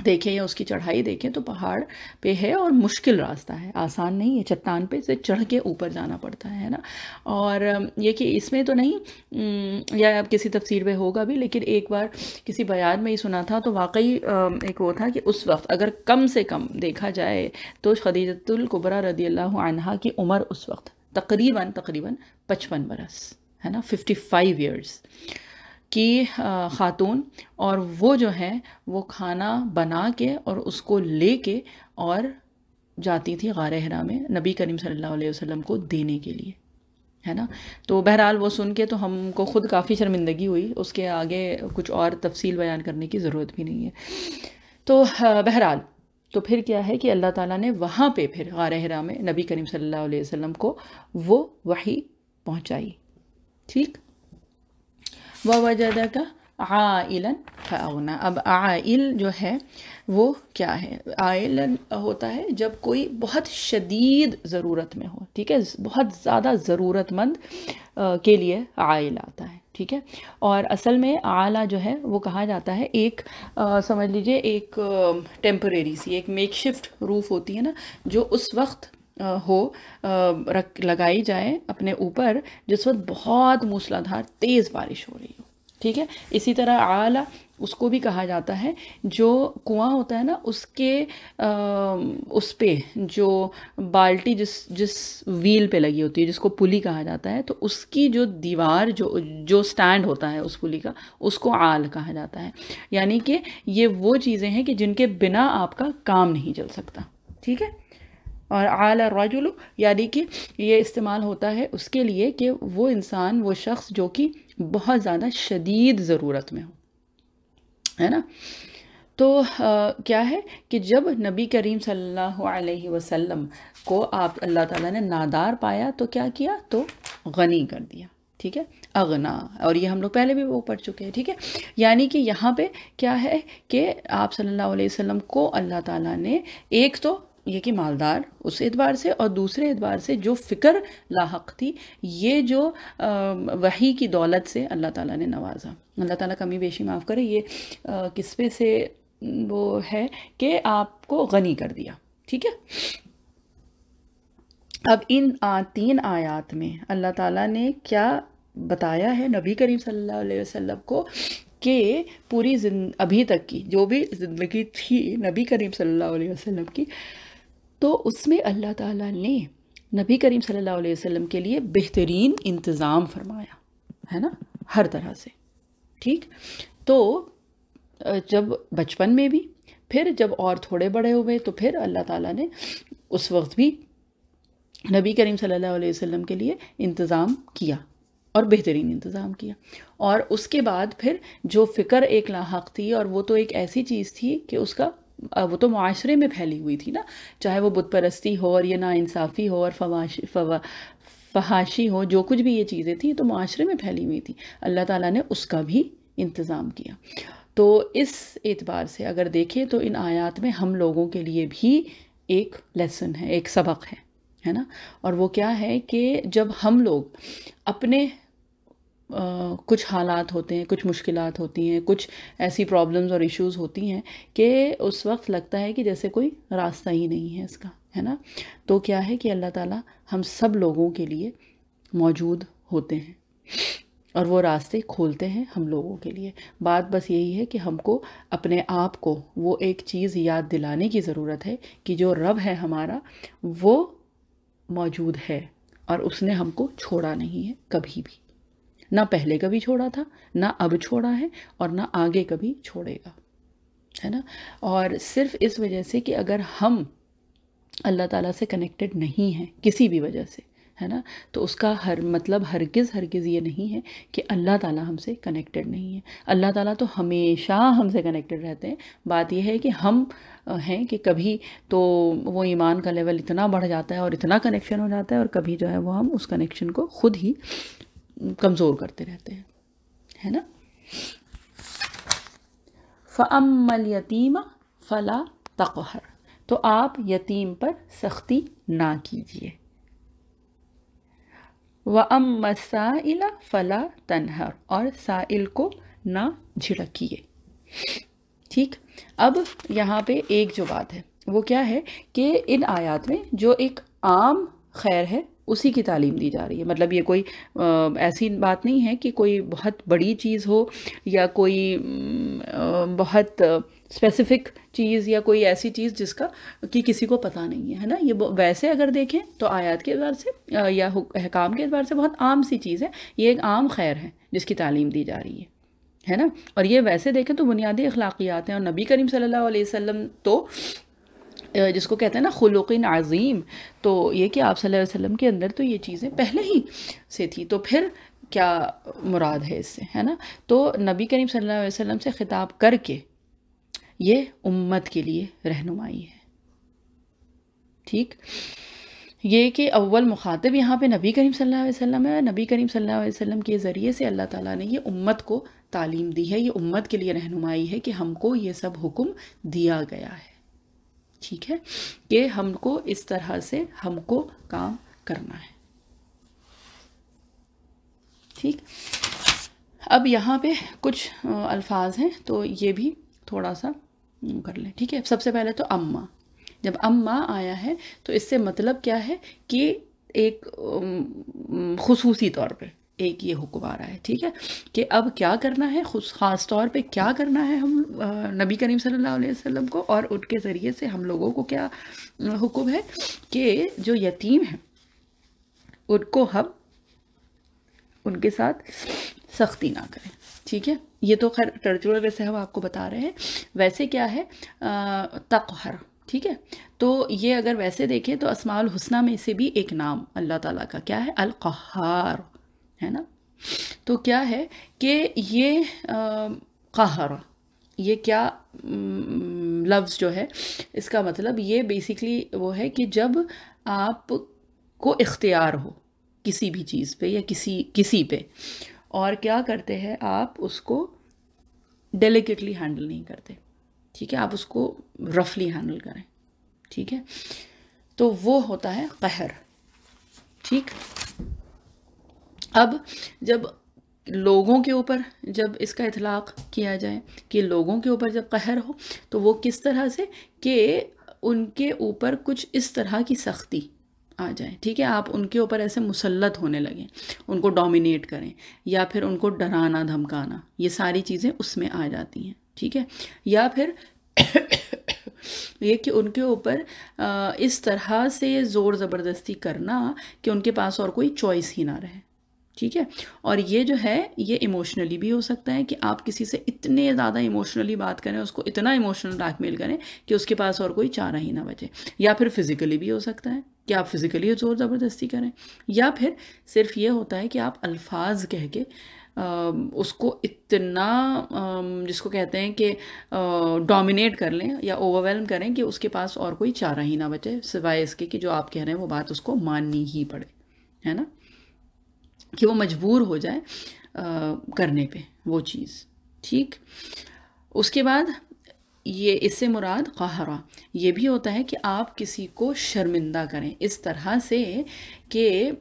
دیکھیں یا اس کی چڑھائی دیکھیں تو پہاڑ پہ ہے اور مشکل راستہ ہے، آسان نہیں ہے. چٹان پہ سے چڑھ کے اوپر جانا پڑتا ہے نا. اور یہ کہ اس میں تو نہیں، یا اب کسی تفسیر میں ہوگا بھی، لیکن ایک بار کسی بیان میں ہی سنا تھا تو واقعی ایک وہ تھا کہ اس وقت اگر کم سے کم دیکھا جائے تو خدیجۃ الکبریٰ رضی اللہ عنہا کی عمر اس وقت تقریباً 55 برس، ہے نا، 55 ایئرز کی خاتون. اور وہ جو ہے وہ کھانا بنا کے اور اس کو لے کے اور جاتی تھی غار حرا میں نبی کریم صلی اللہ علیہ وسلم کو دینے کے لیے، ہے نا. تو بہرحال وہ سن کے تو ہم کو خود کافی شرمندگی ہوئی، اس کے آگے کچھ اور تفصیل بیان کرنے کی ضرورت بھی نہیں ہے. تو بہرحال تو پھر کیا ہے کہ اللہ تعالیٰ نے وہاں پہ پھر غار حرا میں نبی کریم صلی اللہ علیہ وسلم کو وہ وحی پہنچائی، ٹھیک. وَوَجَدَكَ عَائِلًا فَأَغْنَى. اب عائل جو ہے وہ کیا ہے؟ عائل ہوتا ہے جب کوئی بہت شدید ضرورت میں ہو، ٹھیک ہے، بہت زیادہ ضرورت مند کے لیے عائل آتا ہے، ٹھیک ہے. اور اصل میں عالہ جو ہے وہ کہا جاتا ہے ایک سمجھ لیجئے ایک ٹیمپریری سی ایک میک شفٹ روف ہوتی ہے نا، جو اس وقت لگائی جائے اپنے اوپر جس وقت بہت موسلادھار تیز بارش ہو رہی ہو، ٹھیک ہے. اسی طرح عالہ اس کو بھی کہا جاتا ہے جو کنواں ہوتا ہے نا، اس کے اس پہ جو بالٹی جس ویل پہ لگی ہوتی ہے جس کو پلی کہا جاتا ہے، تو اس کی جو دیوار جو سٹینڈ ہوتا ہے اس پلی کا، اس کو عال کہا جاتا ہے. یعنی کہ یہ وہ چیزیں ہیں کہ جن کے بنا آپ کا کام نہیں چل سکتا، ٹھیک ہے. اور عال الرجل یعنی کہ یہ استعمال ہوتا ہے اس کے لیے کہ وہ انسان، وہ شخص جو کہ بہت زیادہ شدید ضرورت میں ہو، ہے نا. تو کیا ہے کہ جب نبی کریم صلی اللہ علیہ وسلم کو آپ اللہ تعالیٰ نے نادار پایا تو کیا کیا؟ تو غنی کر دیا، ٹھیک ہے. اغنا، اور یہ ہم لوگ پہلے بھی وہ پڑھ چکے ہیں، ٹھیک ہے. یعنی کہ یہاں پہ کیا ہے کہ آپ صلی اللہ علیہ وسلم کو اللہ تعالیٰ نے ایک تو یہ کہ مالدار اس اعتبار سے، اور دوسرے اعتبار سے جو فکر لاحق تھی، یہ جو وحی کی دولت سے اللہ تعالیٰ نے نوازا. اللہ تعالیٰ کمی بیشی معاف کرے، یہ قصبے سے وہ ہے کہ آپ کو غنی کر دیا، ٹھیک ہے. اب ان 3 آیات میں اللہ تعالیٰ نے کیا بتایا ہے نبی کریم صلی اللہ علیہ وسلم کو کہ پوری ابھی تک کی جو بھی زندگی تھی نبی کریم صلی اللہ علیہ وسلم کی، تو اس میں اللہ تعالیٰ نے نبی کریم صلی اللہ علیہ وسلم کے لیے بہترین انتظام فرمایا ہے نا، ہر طرح سے، ٹھیک. تو جب بچپن میں بھی، پھر جب اور تھوڑے بڑے ہوئے تو پھر اللہ تعالیٰ نے اس وقت بھی نبی کریم صلی اللہ علیہ وسلم کے لیے انتظام کیا اور بہترین انتظام کیا. اور اس کے بعد پھر جو فکر ایک لاحق تھی، اور وہ تو ایک ایسی چیز تھی کہ اس کا وہ تو معاشرے میں پھیلی ہوئی تھی نا، چاہے وہ بت پرستی ہو اور یہ ناانصافی ہو اور فحاشی ہو، جو کچھ بھی یہ چیزیں تھیں تو معاشرے میں پھیلی ہوئی تھی. اللہ تعالیٰ نے اس کا بھی انتظام کیا. تو اس اعتبار سے اگر دیکھیں تو ان آیات میں ہم لوگوں کے لیے بھی ایک لیسن ہے، ایک سبق ہے نا. اور وہ کیا ہے کہ جب ہم لوگ اپنے کچھ حالات ہوتے ہیں، کچھ مشکلات ہوتی ہیں، کچھ ایسی پرابلمز اور ایشوز ہوتی ہیں کہ اس وقت لگتا ہے کہ جیسے کوئی راستہ ہی نہیں ہے اس کا، ہے نا. تو کیا ہے کہ اللہ تعالیٰ ہم سب لوگوں کے لیے موجود ہوتے ہیں. اور وہ راستے کھولتے ہیں ہم لوگوں کے لیے۔ بات بس یہی ہے کہ ہم کو اپنے آپ کو وہ ایک چیز یاد دلانے کی ضرورت ہے کہ جو رب ہے ہمارا وہ موجود ہے، اور اس نے ہم کو چھوڑا نہیں ہے کبھی بھی، نہ پہلے کبھی چھوڑا تھا، نہ اب چھوڑا ہے، اور نہ آگے کبھی چھوڑے گا، ہے نا۔ اور صرف اس وجہ سے کہ اگر ہم اللہ تعالیٰ سے کنیکٹڈ نہیں ہیں کسی بھی وجہ سے، ہے نا، تو اس کا مطلب ہرگز یہ نہیں ہے کہ اللہ تعالیٰ ہم سے کنیکٹڈ نہیں ہے۔ اللہ تعالیٰ تو ہمیشہ ہم سے کنیکٹڈ رہتے ہیں۔ بات یہ ہے کہ ہم ہیں کہ کبھی تو وہ ایمان کا لیول اتنا بڑھ جاتا ہے اور اتنا کنیکشن ہو جاتا ہے، اور کبھی جو ہے وہ ہم اس کنیکشن کو خود ہی کمزور کرتے رہتے ہیں، ہے نا۔ فَأَمَّا الْيَتِيمَ فَلَا تَقْهَرْ، تو آپ یتیم پر سختی نہ کیجیے۔ وَأَمَّا السَّائِلَ فَلَا تَنْهَرْ، اور سائل کو نہ جھڑکیے، ٹھیک۔ اب یہاں پہ ایک جو بات ہے وہ کیا ہے کہ ان آیات میں جو ایک عام خیر ہے اسی کی تعلیم دی جا رہی ہے۔ مطلب یہ کوئی ایسی بات نہیں ہے کہ کوئی بہت بڑی چیز ہو یا کوئی بہت اسپیسیفک چیز یا کوئی ایسی چیز جس کا کہ کسی کو پتہ نہیں ہے نا۔ یہ ویسے اگر دیکھیں تو آیات کے اعتبار سے یا احکام کے اعتبار سے بہت عام سی چیز ہے، یہ ایک عام خیر ہے جس کی تعلیم دی جا رہی ہے نا۔ اور یہ ویسے دیکھیں تو بنیادی اخلاقیات ہیں، اور نبی کریم صلی اللہ علیہ وسلم تو جس کو کہتے ہیں نا خلق عظیم، تو یہ کہ آپ صلی اللہ علیہ وسلم کے اندر تو یہ چیزیں پہلے ہی سے تھی، تو پھر کیا مراد ہے اس سے، ہے نا۔ تو نبی کریم صلی اللہ علیہ وسلم سے خطاب کر کے یہ امت کے لیے رہنمائی ہے، ٹھیک۔ یہ کہ اول مخاطب یہاں پہ نبی کریم صلی اللہ علیہ وسلم ہے، نبی کریم صلی اللہ علیہ وسلم کے ذریعے سے اللہ تعالیٰ نے یہ امت کو تعلیم دی ہے، یہ امت کے لیے رہنمائی ہے کہ ہم کو یہ سب حکم دیا گیا ہے، ٹھیک ہے، کہ ہم کو اس طرح سے ہم کو کام کرنا ہے، ٹھیک۔ اب یہاں پہ کچھ الفاظ ہیں تو یہ بھی تھوڑا سا کر لیں، ٹھیک ہے۔ سب سے پہلے تو اماں، جب اماں آیا ہے تو اس سے مطلب کیا ہے کہ ایک خصوصی طور پہ ایک یہ حکم آ رہا ہے، ٹھیک ہے، کہ اب کیا کرنا ہے، خاص طور پہ کیا کرنا ہے ہم نبی کریم صلی اللہ علیہ وسلم کو، اور ان کے ذریعے سے ہم لوگوں کو کیا حکم ہے کہ جو یتیم ہیں ان کو ہم ان کے ساتھ سختی نہ کریں، ٹھیک ہے۔ یہ تو خیر ترجمے ویسے ہم آپ کو بتا رہے ہیں، ویسے کیا ہے تقہر، ٹھیک ہے۔ تو یہ اگر ویسے دیکھیں تو اسماء الحسنہ میں سے بھی ایک نام اللہ تعالیٰ کا کیا ہے، القہار ہے نا۔ تو کیا ہے کہ یہ قہر، یہ کیا لفظ جو ہے اس کا مطلب یہ بیسیکلی وہ ہے کہ جب آپ کو اختیار ہو کسی بھی چیز پہ یا کسی پہ، اور کیا کرتے ہیں آپ اس کو ڈیلیکیٹلی ہینڈل نہیں کرتے، ٹھیک ہے، آپ اس کو رفلی ہینڈل کریں، ٹھیک ہے، تو وہ ہوتا ہے قہر، ٹھیک۔ اب جب لوگوں کے اوپر جب اس کا اطلاق کیا جائے کہ لوگوں کے اوپر جب قہر ہو تو وہ کس طرح سے کہ ان کے اوپر کچھ اس طرح کی سختی آ جائے، ٹھیک ہے، آپ ان کے اوپر ایسے مسلط ہونے لگیں، ان کو ڈومینیٹ کریں، یا پھر ان کو ڈرانا دھمکانا، یہ ساری چیزیں اس میں آ جاتی ہیں، ٹھیک ہے۔ یا پھر یہ کہ ان کے اوپر اس طرح سے زور زبردستی کرنا کہ ان کے پاس اور کوئی چوائس ہی نہ رہے، ٹھیک ہے۔ اور یہ جو ہے یہ ایموشنلی بھی ہو سکتا ہے کہ آپ کسی سے اتنے زیادہ ایموشنلی بات کریں، اس کو اتنا ایموشنل بلیک میل کریں کہ اس کے پاس اور کوئی چارہ ہی نہ بچے، یا پھر فزیکلی بھی ہو سکتا ہے کہ آپ فزیکلی زور زبردستی کریں، یا پھر صرف یہ ہوتا ہے کہ آپ الفاظ کہہ کے اس کو اتنا جس کو کہتے ہیں کہ ڈومینیٹ کر لیں یا اوورویلم کریں کہ اس کے پاس اور کوئی چارہ ہی نہ بچے سوائے اس کے کہ جو آپ کہہ رہے ہیں وہ بات اس کو ماننی ہی پڑے، ہے نا، کہ وہ مجبور ہو جائے کرنے پہ وہ چیز، ٹھیک۔ اس کے بعد یہ اس سے مراد قہرہ یہ بھی ہوتا ہے کہ آپ کسی کو شرمندہ کریں اس طرح سے کہ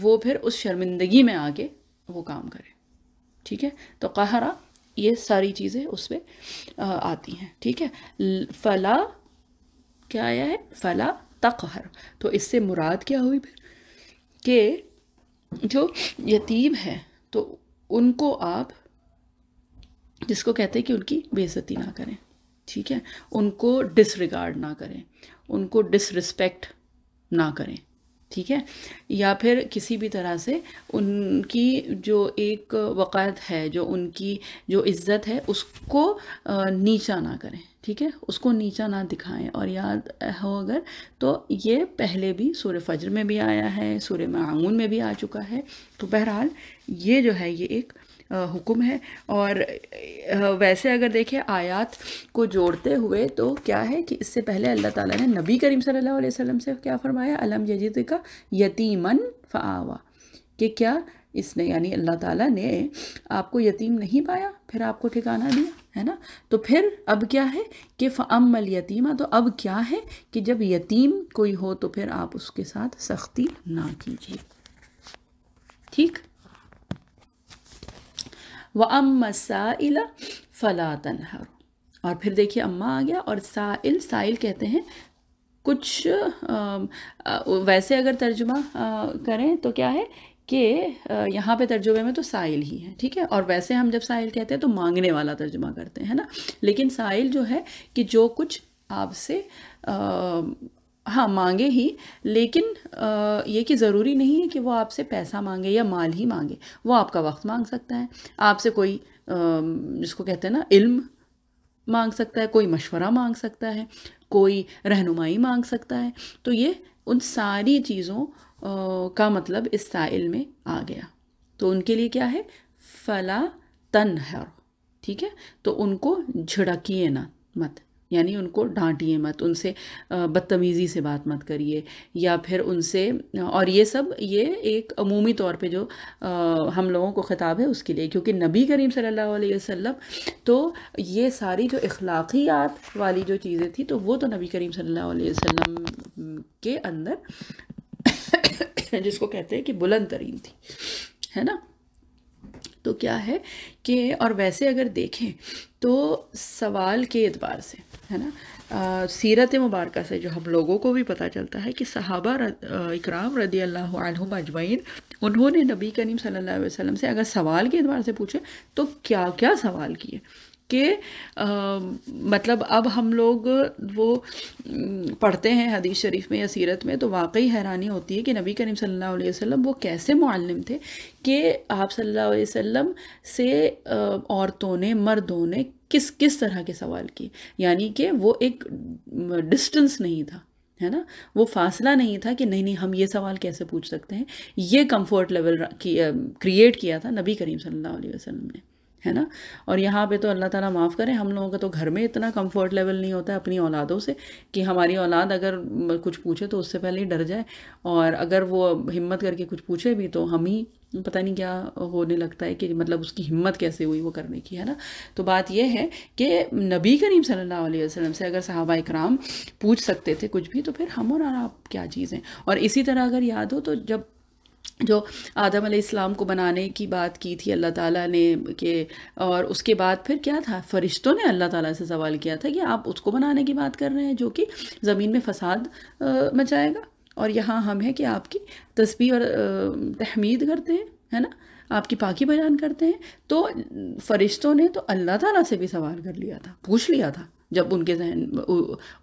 وہ پھر اس شرمندگی میں آ کے وہ کام کرے، ٹھیک ہے۔ تو قہرہ یہ ساری چیزیں اس پہ آتی ہیں، ٹھیک ہے۔ فلا کیا آیا ہے، فلا تقہر، تو اس سے مراد کیا ہوئی پھر کہ جو یتیم ہے تو ان کو آپ جس کو کہتے ہیں کہ ان کی بے عزتی نہ کریں، ٹھیک ہے، ان کو ڈس ریگارڈ نہ کریں، ان کو ڈس رسپیکٹ نہ کریں، ٹھیک ہے، یا پھر کسی بھی طرح سے ان کی جو ایک وقار ہے، جو ان کی جو عزت ہے، اس کو نیچا نہ کریں، ٹھیک ہے، اس کو نیچا نہ دکھائیں۔ اور یاد ہو اگر تو یہ پہلے بھی سورہ فجر میں بھی آیا ہے، سورہ معون میں بھی آ چکا ہے، تو بہرحال یہ جو ہے یہ ایک حکم ہے۔ اور ویسے اگر دیکھیں آیات کو جوڑتے ہوئے تو کیا ہے کہ اس سے پہلے اللہ تعالیٰ نے نبی کریم صلی اللہ علیہ وسلم سے کیا فرمایا، الم یجدک یتیمن فآوا، کہ کیا اس نے یعنی اللہ تعالیٰ نے آپ کو یتیم نہیں پایا پھر آپ کو ٹھکانہ دیا، ہے نا، تو پھر اب کیا ہے کہ فَأَمَّا الْيَتِيمَ، تو اب کیا ہے کہ جب یتیم کوئی ہو تو پھر آپ اس کے ساتھ سختی نہ کیجیے، ٹھیک۔ وَأَمَّا السَّائِلَ فَلَا تَنْهَرْ، اور پھر دیکھیے اما آ گیا، اور سائل، سائل کہتے ہیں کچھ ویسے اگر ترجمہ کریں تو کیا ہے کہ یہاں پہ ترجمے میں تو سائل ہی ہے، ٹھیک ہے، اور ویسے ہم جب سائل کہتے ہیں تو مانگنے والا ترجمہ کرتے ہیں نا، لیکن سائل جو ہے کہ جو کچھ آپ سے ہاں مانگے ہی، لیکن یہ کہ ضروری نہیں ہے کہ وہ آپ سے پیسہ مانگے یا مال ہی مانگے، وہ آپ کا وقت مانگ سکتا ہے، آپ سے کوئی جس کو کہتے ہیں نا علم مانگ سکتا ہے، کوئی مشورہ مانگ سکتا ہے، کوئی رہنمائی مانگ سکتا ہے، تو یہ ان ساری چیزوں کا مطلب اس سائل میں آ گیا، تو ان کے لیے کیا ہے فلا تنہر، ٹھیک ہے، تو ان کو جھڑکیے نہ مت، یعنی ان کو ڈانٹیے مت، ان سے بدتمیزی سے بات مت کریے، یا پھر ان سے، اور یہ سب یہ ایک عمومی طور پہ جو ہم لوگوں کو خطاب ہے اس کے لیے، کیونکہ نبی کریم صلی اللہ علیہ وسلم تو یہ ساری جو اخلاقیات والی جو چیزیں تھی تو وہ تو نبی کریم صلی اللہ علیہ وسلم کے اندر جس کو کہتے ہیں کہ بلند ترین تھی، ہے نا، تو کیا ہے کہ اور ویسے اگر دیکھیں تو سوال کے اعتبار سے ہے نا، سیرت مبارکہ سے جو ہم لوگوں کو بھی پتہ چلتا ہے کہ صحابہ اکرام رضی اللہ عنہم اجمعین انہوں نے نبی کریم صلی اللہ علیہ وسلم سے اگر سوال کے اعتبار سے پوچھے تو کیا کیا سوال کیے کہ مطلب اب ہم لوگ وہ پڑھتے ہیں حدیث شریف میں یا سیرت میں تو واقعی حیرانی ہوتی ہے کہ نبی کریم صلی اللہ علیہ وسلم وہ کیسے معلم تھے کہ آپ صلی اللہ علیہ وسلم سے عورتوں نے مردوں نے کس کس طرح کے سوال کیے، یعنی کہ وہ ایک ڈسٹنس نہیں تھا، ہے نا، وہ فاصلہ نہیں تھا کہ نہیں ہم یہ سوال کیسے پوچھ سکتے ہیں، یہ کمفورٹ لیول کریٹ کیا تھا نبی کریم صلی اللہ علیہ وسلم نے، ہے نا۔ اور یہاں پہ تو اللہ تعالیٰ معاف کرے، ہم لوگوں کا تو گھر میں اتنا کمفورٹ لیول نہیں ہوتا ہے اپنی اولادوں سے کہ ہماری اولاد اگر کچھ پوچھے تو اس سے پہلے ہی ڈر جائے، اور اگر وہ ہمت کر کے کچھ پوچھے بھی تو ہم ہی پتہ نہیں کیا ہونے لگتا ہے کہ مطلب اس کی ہمت کیسے ہوئی وہ کرنے کی، ہے نا۔ تو بات یہ ہے کہ نبی کریم صلی اللہ علیہ وسلم سے اگر صحابہ اکرام پوچھ سکتے تھے کچھ بھی تو پھر ہم اور آپ کیا چیزیں۔ اور اسی طرح اگر یاد ہو تو جب جو آدم علیہ السلام کو بنانے کی بات کی تھی اللہ تعالیٰ نے کہ، اور اس کے بعد پھر کیا تھا، فرشتوں نے اللہ تعالیٰ سے سوال کیا تھا کہ آپ اس کو بنانے کی بات کر رہے ہیں جو کہ زمین میں فساد مچائے گا، اور یہاں ہم ہیں کہ آپ کی تسبیح اور تحمید کرتے ہیں، ہے نا، آپ کی پاکی بیان کرتے ہیں، تو فرشتوں نے تو اللہ تعالیٰ سے بھی سوال کر لیا تھا، پوچھ لیا تھا، جب ان کے ذہن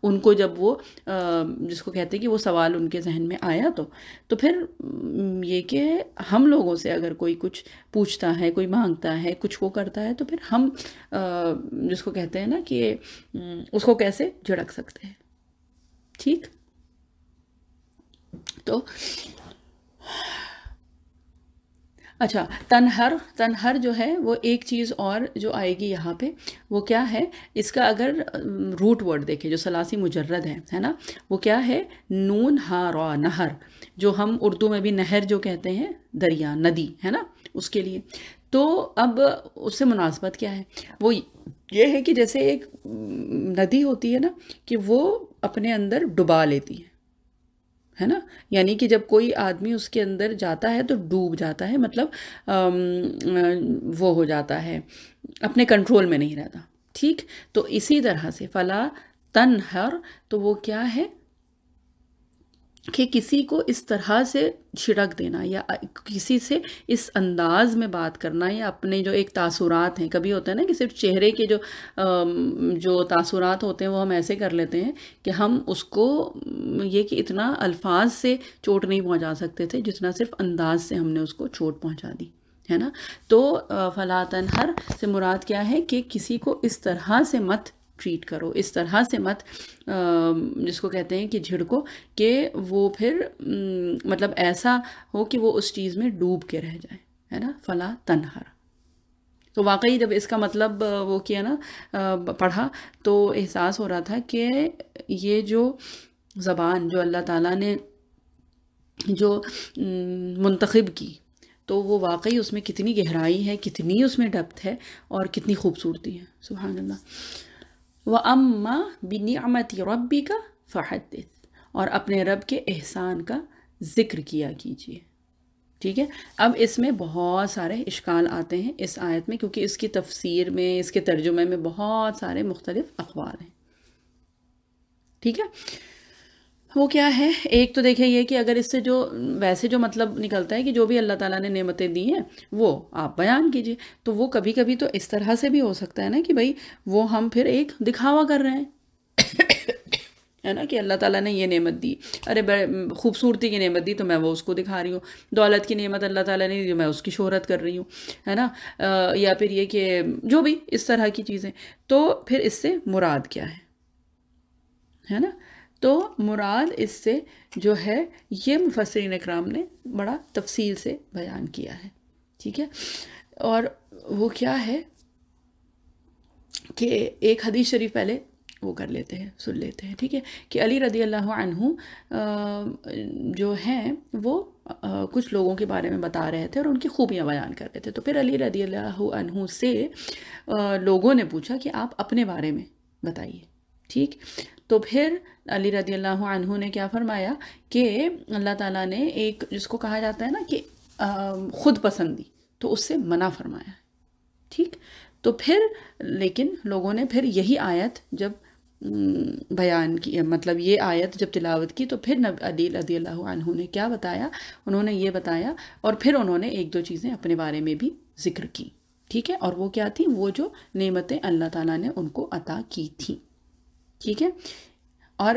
ان کو جب وہ جس کو کہتے ہیں کہ وہ سوال ان کے ذہن میں آیا تو پھر یہ کہ ہم لوگوں سے اگر کوئی کچھ پوچھتا ہے، کوئی مانگتا ہے، کچھ وہ کرتا ہے تو پھر ہم جس کو کہتے ہیں نا کہ اس کو کیسے جھڑک سکتے ہیں، ٹھیک۔ تو اچھا، تنہر جو ہے وہ ایک چیز اور جو آئے گی یہاں پہ وہ کیا ہے، اس کا اگر روٹ ورڈ دیکھیں جو ثلاثی مجرد ہے نا، وہ کیا ہے، نون ہا را، نہر، جو ہم اردو میں بھی نہر جو کہتے ہیں دریا، ندی، ہے نا، اس کے لیے۔ تو اب اس سے مناسبت کیا ہے، وہ یہ ہے کہ جیسے ایک ندی ہوتی ہے نا کہ وہ اپنے اندر ڈبا لیتی ہے نا، یعنی کہ جب کوئی آدمی اس کے اندر جاتا ہے تو ڈوب جاتا ہے، مطلب وہ ہو جاتا ہے، اپنے کنٹرول میں نہیں رہتا، ٹھیک۔ تو اسی طرح سے فلا تنہر، تو وہ کیا ہے کہ کسی کو اس طرح سے چھڑک دینا یا کسی سے اس انداز میں بات کرنا یا اپنے جو ایک تاثرات ہیں، کبھی ہوتا ہے نا کہ صرف چہرے کے جو تاثرات ہوتے ہیں وہ ہم ایسے کر لیتے ہیں کہ ہم اس کو یہ کہ اتنا الفاظ سے چوٹ نہیں پہنچا سکتے تھے جتنا صرف انداز سے ہم نے اس کو چوٹ پہنچا دی ہے نا۔ تو فلا تنہر سے مراد کیا ہے کہ کسی کو اس طرح سے مت ٹریٹ کرو، اس طرح سے مت جس کو کہتے ہیں کہ جھڑکو کہ وہ پھر مطلب ایسا ہو کہ وہ اس چیز میں ڈوب کے رہ جائے، ہے نا، فلا تنہر۔ تو واقعی جب اس کا مطلب وہ کیا نا پڑھا تو احساس ہو رہا تھا کہ یہ جو زبان جو اللہ تعالیٰ نے جو منتخب کی تو وہ واقعی اس میں کتنی گہرائی ہے، کتنی اس میں ڈیپتھ ہے اور کتنی خوبصورتی ہے، سبحان اللہ۔ وَأَمَّا بِنِعْمَةِ رَبِّكَ فَحَدِّثْ، اور اپنے رب کے احسان کا ذکر کیا کیجیے، ٹھیک ہے۔ اب اس میں بہت سارے اشکال آتے ہیں اس آیت میں، کیونکہ اس کی تفسیر میں، اس کے ترجمے میں بہت سارے مختلف اقوال ہیں، ٹھیک ہے۔ وہ کیا ہے، ایک تو دیکھیں یہ کہ اگر اس سے جو ویسے جو مطلب نکلتا ہے کہ جو بھی اللہ تعالیٰ نے نعمتیں دی ہیں وہ آپ بیان کیجئے، تو وہ کبھی کبھی تو اس طرح سے بھی ہو سکتا ہے نا کہ بھئی وہ ہم پھر ایک دکھاوا کر رہے ہیں ہے نا، کہ اللہ تعالیٰ نے یہ نعمت دی، ارے خوبصورتی کی نعمت دی تو میں وہ اس کو دکھا رہی ہوں، دولت کی نعمت اللہ تعالیٰ نے دی میں اس کی شہرت کر رہی ہوں، ہے نا، یا پھر یہ کہ جو بھی اس طرح کی چیزیں، تو پھر اس سے مراد کیا ہے نا۔ تو مراد اس سے جو ہے یہ مفسرین اکرام نے بڑا تفصیل سے بیان کیا ہے، ٹھیک ہے۔ اور وہ کیا ہے کہ ایک حدیث شریف پہلے وہ کر لیتے ہیں، سن لیتے ہیں، ٹھیک ہے، کہ علی رضی اللہ عنہ جو ہیں وہ کچھ لوگوں کے بارے میں بتا رہے تھے اور ان کی خوبیاں بیان کر رہے تھے، تو پھر علی رضی اللہ عنہ سے لوگوں نے پوچھا کہ آپ اپنے بارے میں بتائیے، ٹھیک۔ تو پھر علی رضی اللہ عنہ نے کیا فرمایا کہ اللہ تعالیٰ نے ایک جس کو کہا جاتا ہے نا کہ خود پسندی، تو اس سے منع فرمایا ہے، ٹھیک۔ تو پھر لیکن لوگوں نے پھر یہی آیت جب بیان کی، مطلب یہ آیت جب تلاوت کی، تو پھر علی رضی اللہ عنہ نے کیا بتایا، انہوں نے یہ بتایا اور پھر انہوں نے ایک دو چیزیں اپنے بارے میں بھی ذکر کی، ٹھیک ہے۔ اور وہ کیا تھیں، وہ جو نعمتیں اللہ تعالیٰ نے ان کو عطا کی تھیں، ٹھیک ہے۔ اور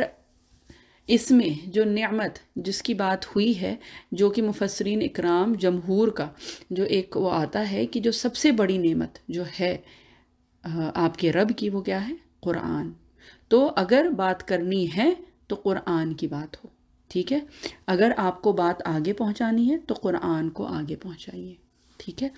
اس میں جو نعمت جس کی بات ہوئی ہے، جو کہ مفسرین اکرام جمہور کا جو ایک وہ آتا ہے کہ جو سب سے بڑی نعمت جو ہے آپ کے رب کی، وہ کیا ہے، قرآن۔ تو اگر بات کرنی ہے تو قرآن کی بات ہو، ٹھیک ہے، اگر آپ کو بات آگے پہنچانی ہے تو قرآن کو آگے پہنچائیے، ٹھیک ہے۔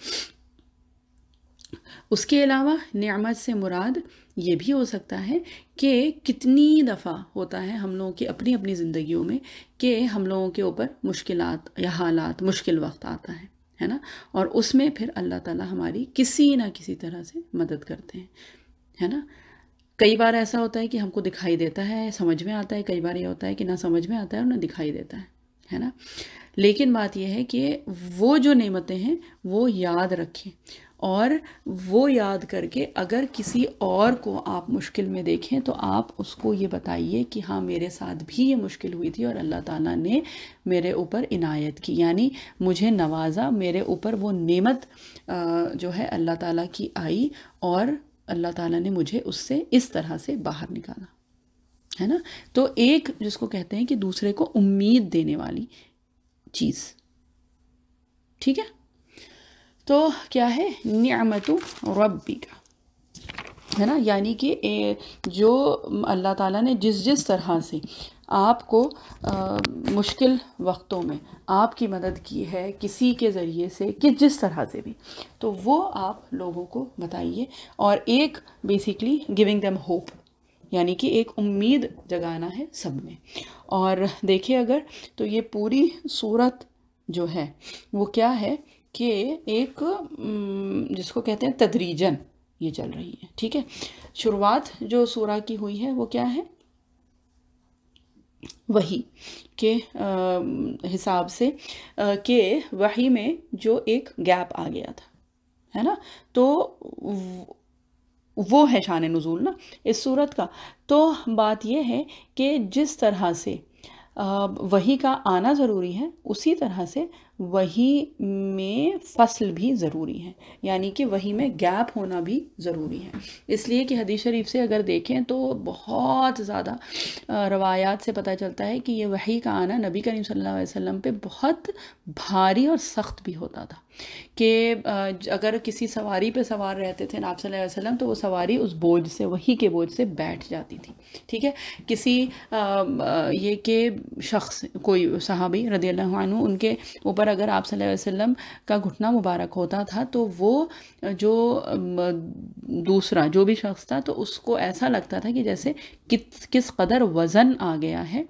اس کے علاوہ نعمت سے مراد یہ بھی ہو سکتا ہے کہ کتنی دفعہ ہوتا ہے ہم لوگوں کی اپنی اپنی زندگیوں میں کہ ہم لوگوں کے اوپر مشکلات یا حالات، مشکل وقت آتا ہے نا، اور اس میں پھر اللہ تعالیٰ ہماری کسی نہ کسی طرح سے مدد کرتے ہیں، ہے نا۔ کئی بار ایسا ہوتا ہے کہ ہم کو دکھائی دیتا ہے، سمجھ میں آتا ہے، کئی بار یہ ہوتا ہے کہ نہ سمجھ میں آتا ہے اور نہ دکھائی دیتا ہے نا۔ لیکن بات یہ ہے کہ وہ جو نعمتیں ہیں وہ یاد رکھیں، اور وہ یاد کر کے اگر کسی اور کو آپ مشکل میں دیکھیں تو آپ اس کو یہ بتائیے کہ ہاں میرے ساتھ بھی یہ مشکل ہوئی تھی اور اللہ تعالیٰ نے میرے اوپر عنایت کی، یعنی مجھے نوازا، میرے اوپر وہ نعمت جو ہے اللہ تعالیٰ کی آئی اور اللہ تعالیٰ نے مجھے اس سے اس طرح سے باہر نکالا، ہے نا۔ تو ایک جس کو کہتے ہیں کہ دوسرے کو امید دینے والی چیز، ٹھیک ہے۔ تو کیا ہے، نعمت ربک، ہے نا، یعنی کہ جو اللہ تعالیٰ نے جس طرح سے آپ کو مشکل وقتوں میں آپ کی مدد کی ہے کسی کے ذریعے سے، کہ جس طرح سے بھی، تو وہ آپ لوگوں کو بتائیے، اور ایک بیسیکلی گیونگ دیم ہوپ، یعنی کہ ایک امید جگانا ہے سب میں۔ اور دیکھیں اگر تو یہ پوری صورت جو ہے وہ کیا ہے کہ ایک جس کو کہتے ہیں تدریجاً یہ چل رہی ہے، ٹھیک ہے۔ شروعات جو سورہ کی ہوئی ہے وہ کیا ہے، وحی کے حساب سے کہ وحی میں جو ایک گیپ آ گیا تھا، ہے نا، تو وہ ہے شان نزول نا اس صورت کا۔ تو بات یہ ہے کہ جس طرح سے وحی کا آنا ضروری ہے، اسی طرح سے وحی میں فصل بھی ضروری ہے، یعنی کہ وحی میں گیپ ہونا بھی ضروری ہے۔ اس لیے کہ حدیث شریف سے اگر دیکھیں تو بہت زیادہ روایات سے پتہ چلتا ہے کہ یہ وحی کا آنا نبی کریم صلی اللہ علیہ وسلم پہ بہت بھاری اور سخت بھی ہوتا تھا، کہ اگر کسی سواری پہ سوار رہتے تھے آپ صلی اللہ علیہ وسلم تو وہ سواری اس بوجھ سے، وحی کے بوجھ سے بیٹھ جاتی تھی، ٹھیک ہے۔ کسی یہ کہ شخص کوئی صحابی رضی اللہ عنہ، ان کے اوپر اگر آپ صلی اللہ علیہ وسلم کا گھٹنا مبارک ہوتا تھا تو وہ جو دوسرا جو بھی شخص تھا تو اس کو ایسا لگتا تھا کہ جیسے کس قدر وزن آ گیا ہے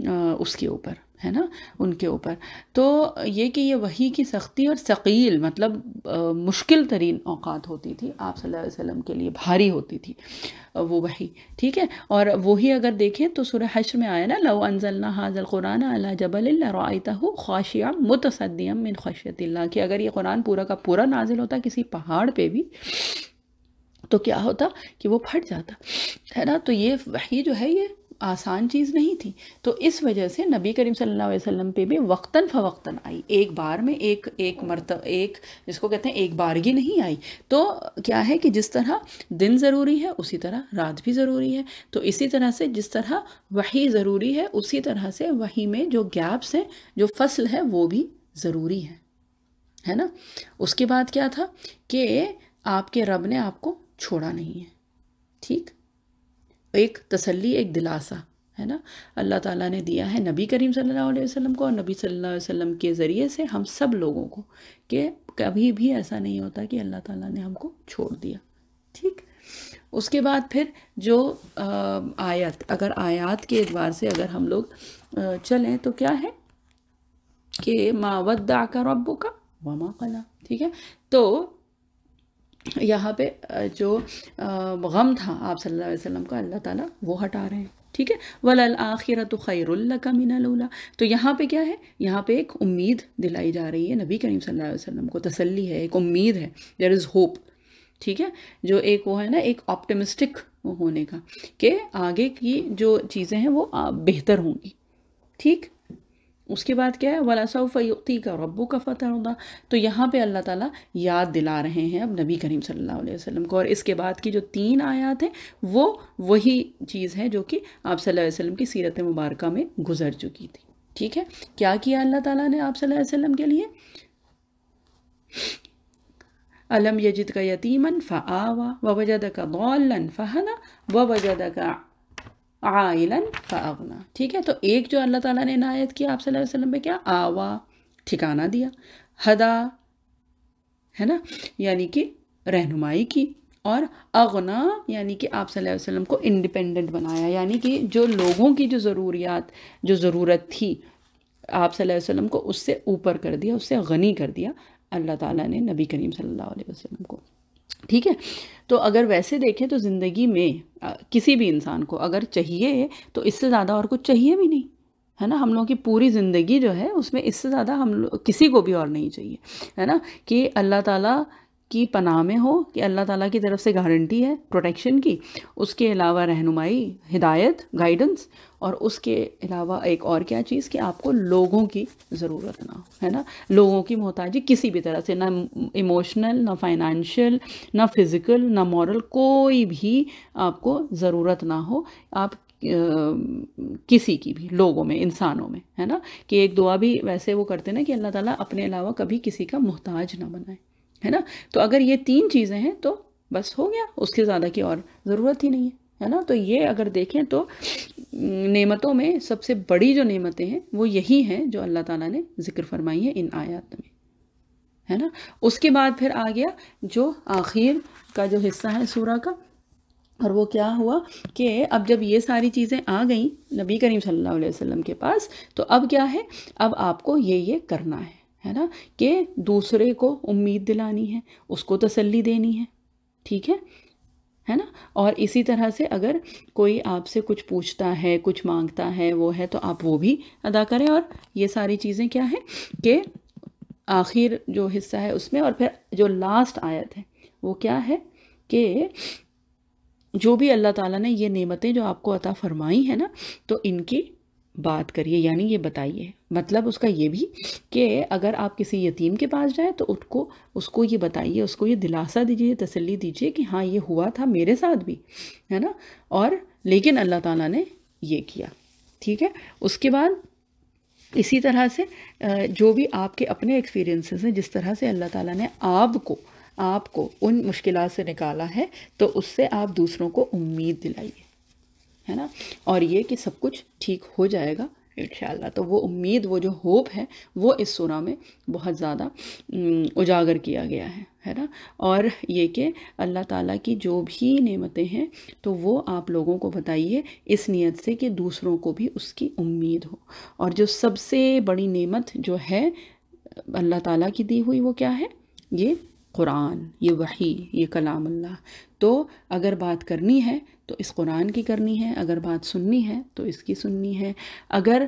اس کے اوپر، ہے نا، ان کے اوپر۔ تو یہ کہ یہ وحی کی سختی اور ثقیل مطلب مشکل ترین اوقات ہوتی تھی آپ صلی اللہ علیہ وسلم کے لیے، بھاری ہوتی تھی وہ وحی، ٹھیک ہے۔ اور وہی اگر دیکھیں تو سورہ حشر میں آیا نا، لو انزلنا ھذا القرآن علی جبل لرأیتہ خاشعا متصدعا من خشیۃ اللہ، کہ اگر یہ قرآن پورا کا پورا نازل ہوتا کسی پہاڑ پہ بھی تو کیا ہوتا کہ وہ پھٹ جاتا، ہے نا۔ تو یہ وحی جو ہے یہ آسان چیز نہیں تھی، تو اس وجہ سے نبی کریم صلی اللہ علیہ وسلم پہ بھی وقتاً فوقتاً آئی، ایک بار میں ایک مرتبہ، ایک جس کو کہتے ہیں ایک بارگی نہیں آئی۔ تو کیا ہے کہ جس طرح دن ضروری ہے اسی طرح رات بھی ضروری ہے، تو اسی طرح سے جس طرح وحی ضروری ہے اسی طرح سے وحی میں جو گیپس ہیں، جو فصل ہے وہ بھی ضروری ہے نا۔ اس کے بعد کیا تھا کہ آپ کے رب نے آپ کو چھوڑا نہیں ہے، ٹھیک، ایک تسلی، ایک دلاسا، ہے نا، اللہ تعالیٰ نے دیا ہے نبی کریم صلی اللہ علیہ وسلم کو، اور نبی صلی اللہ علیہ وسلم کے ذریعے سے ہم سب لوگوں کو، کہ کبھی بھی ایسا نہیں ہوتا کہ اللہ تعالیٰ نے ہم کو چھوڑ دیا، ٹھیک۔ اس کے بعد پھر جو آیت، اگر آیات کے اعتبار سے اگر ہم لوگ چلیں تو کیا ہے کہ ما ودعک ربک وما قلی، ٹھیک ہے۔ تو یہاں پہ جو غم تھا آپ صلی اللہ علیہ وسلم کا، اللہ تعالیٰ وہ ہٹا رہے ہیں، ٹھیک ہے۔ وَلَلْآخِرَةُ خَيْرٌ لَكَ مِنَ الْأُولَىٰ، تو یہاں پہ کیا ہے، یہاں پہ ایک امید دلائی جا رہی ہے نبی کریم صلی اللہ علیہ وسلم کو، تسلی ہے، ایک امید ہے، there is hope، ٹھیک ہے، جو ایک وہ ہے نا، ایک آپٹمسٹک ہونے کا، کہ آگے کی جو چیزیں ہیں وہ بہتر ہوں گی، ٹھیک۔ اس کے بعد کیا ہے، وَلَسَوْفَ يُؤْتِيكَ رَبُّكَ فَتَرْضَىٰ، تو یہاں پہ اللہ تعالیٰ یاد دلا رہے ہیں اب نبی کریم صلی اللہ علیہ وسلم کو، اور اس کے بعد کی جو 3 آیات ہیں وہ وہی چیز ہے جو کہ آپ صلی اللہ علیہ وسلم کی سیرت مبارکہ میں گزر چکی تھی، ٹھیک ہے۔ کیا کیا اللہ تعالیٰ نے آپ صلی اللہ علیہ وسلم کے لیے، أَلَمْ يَجِدْكَ يَتِيمًا فَآوَىٰ وَوَجَدَكَ ضَالًّا فَهَدَىٰ وَوَجَدَكَ عائلاً فأغنیٰ، ٹھیک ہے۔ تو ایک جو اللہ تعالیٰ نے عنایت کی آپ صلی اللہ علیہ وسلم پہ، کیا، آوا، ٹھکانہ دیا، ہدا، ہے نا، یعنی کہ رہنمائی کی، اور اغنا یعنی کہ آپ صلی اللہ علیہ وسلم کو انڈیپینڈنٹ بنایا، یعنی کہ جو لوگوں کی جو ضروریات، جو ضرورت تھی آپ صلی اللہ علیہ وسلم کو، اس سے اوپر کر دیا، اس سے غنی کر دیا اللہ تعالیٰ نے نبی کریم صلی اللہ علیہ وسلم کو، ٹھیک ہے۔ تو اگر ویسے دیکھیں تو زندگی میں کسی بھی انسان کو اگر چاہیے تو اس سے زیادہ اور کچھ چاہیے بھی نہیں، ہے نا۔ ہم لوگوں کی پوری زندگی جو ہے اس میں اس سے زیادہ ہم لوگ کسی کو بھی اور نہیں چاہیے، ہے نا، کہ اللہ تعالیٰ کی پناہ میں ہو، کہ اللہ تعالیٰ کی طرف سے گارنٹی ہے پروٹیکشن کی، اس کے علاوہ رہنمائی، ہدایت، گائیڈنس، اور اس کے علاوہ ایک اور کیا چیز، کہ آپ کو لوگوں کی ضرورت نہ ہو، ہے نا، لوگوں کی محتاجی کسی بھی طرح سے، نہ ایموشنل، نہ فائنانشیل، نہ فزیکل، نہ مورل، کوئی بھی آپ کو ضرورت نہ ہو، آپ کسی کی بھی، لوگوں میں، انسانوں میں، ہے نا، کہ ایک دعا بھی ویسے وہ کرتے نا کہ اللہ تعالیٰ اپنے علاوہ کبھی کسی کا محتاج نہ بنائے، ہے نا۔ تو اگر یہ 3 چیزیں ہیں تو بس ہو گیا، اس کے زیادہ کی اور ضرورت ہی نہیں ہے نا۔ تو یہ اگر دیکھیں تو نعمتوں میں سب سے بڑی جو نعمتیں ہیں وہ یہی ہیں جو اللہ تعالیٰ نے ذکر فرمائی ہیں ان آیات میں، ہے نا۔ اس کے بعد پھر آ گیا جو آخر کا جو حصہ ہے سورہ کا، اور وہ کیا ہوا کہ اب جب یہ ساری چیزیں آ گئیں نبی کریم صلی اللہ علیہ وسلم کے پاس، تو اب کیا ہے، اب آپ کو یہ کرنا ہے نا، کہ دوسرے کو امید دلانی ہے، اس کو تسلی دینی ہے، ٹھیک ہے نا۔ اور اسی طرح سے اگر کوئی آپ سے کچھ پوچھتا ہے، کچھ مانگتا ہے، وہ ہے تو آپ وہ بھی ادا کریں، اور یہ ساری چیزیں کیا ہے کہ آخر جو حصہ ہے اس میں، اور پھر جو لاسٹ آیت ہے وہ کیا ہے کہ جو بھی اللہ تعالیٰ نے یہ نعمتیں جو آپ کو عطا فرمائی ہیں نا، تو ان کی بات کریے، یعنی یہ بتائیے، مطلب اس کا یہ بھی کہ اگر آپ کسی یتیم کے پاس جائیں تو اس کو یہ بتائیے، اس کو یہ دلاسا دیجیے، تسلی دیجیے کہ ہاں یہ ہوا تھا میرے ساتھ بھی، ہے نا، اور لیکن اللہ تعالیٰ نے یہ کیا، ٹھیک ہے۔ اس کے بعد اسی طرح سے جو بھی آپ کے اپنے ایکسپیرینسز ہیں، جس طرح سے اللہ تعالیٰ نے آپ کو ان مشکلات سے نکالا ہے، تو اس سے آپ دوسروں کو امید دلائیے، ہے نا، اور یہ کہ سب کچھ ٹھیک ہو جائے گا انشاءاللہ۔ تو وہ امید، وہ جو ہوپ ہے، وہ اس سورہ میں بہت زیادہ اجاگر کیا گیا ہے نا، اور یہ کہ اللہ تعالیٰ کی جو بھی نعمتیں ہیں تو وہ آپ لوگوں کو بتائیے اس نیت سے کہ دوسروں کو بھی اس کی امید ہو۔ اور جو سب سے بڑی نعمت جو ہے اللہ تعالیٰ کی دی ہوئی، وہ کیا ہے؟ یہ قرآن، یہ وحی، یہ کلام اللہ۔ تو اگر بات کرنی ہے تو اس قرآن کی کرنی ہے، اگر بات سننی ہے تو اس کی سننی ہے، اگر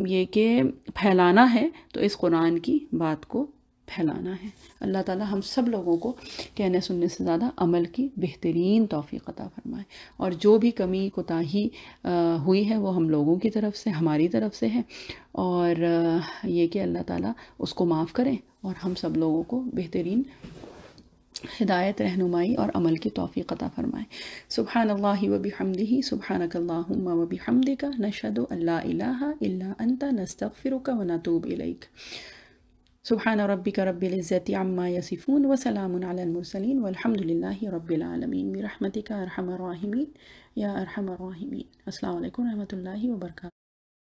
یہ کہ پھیلانا ہے تو اس قرآن کی بات کو پھیلانا ہے۔ اللہ تعالیٰ ہم سب لوگوں کو کہنے سننے سے زیادہ عمل کی بہترین توفیق عطا فرمائے، اور جو بھی کمی کوتاہی ہوئی ہے وہ ہم لوگوں کی طرف سے، ہماری طرف سے ہے، اور یہ کہ اللہ تعالیٰ اس کو معاف کریں اور ہم سب لوگوں کو بہترین ہدایت، رہنمائی اور عمل کی توفیق عطا فرمائے۔ سبحان اللہ و بحمدہ، سبحانک اللہم و بحمدک، نشہد ان لا الہ الا انت، نستغفرک و نتوب الیک۔ سبحان ربک رب العزت عما یصفون وسلام علی المرسلین والحمد للہ رب العالمین، برحمتک ارحم الراحمین یا ارحم الراحمین۔ السلام علیکم و رحمۃ اللہ وبرکاتہ۔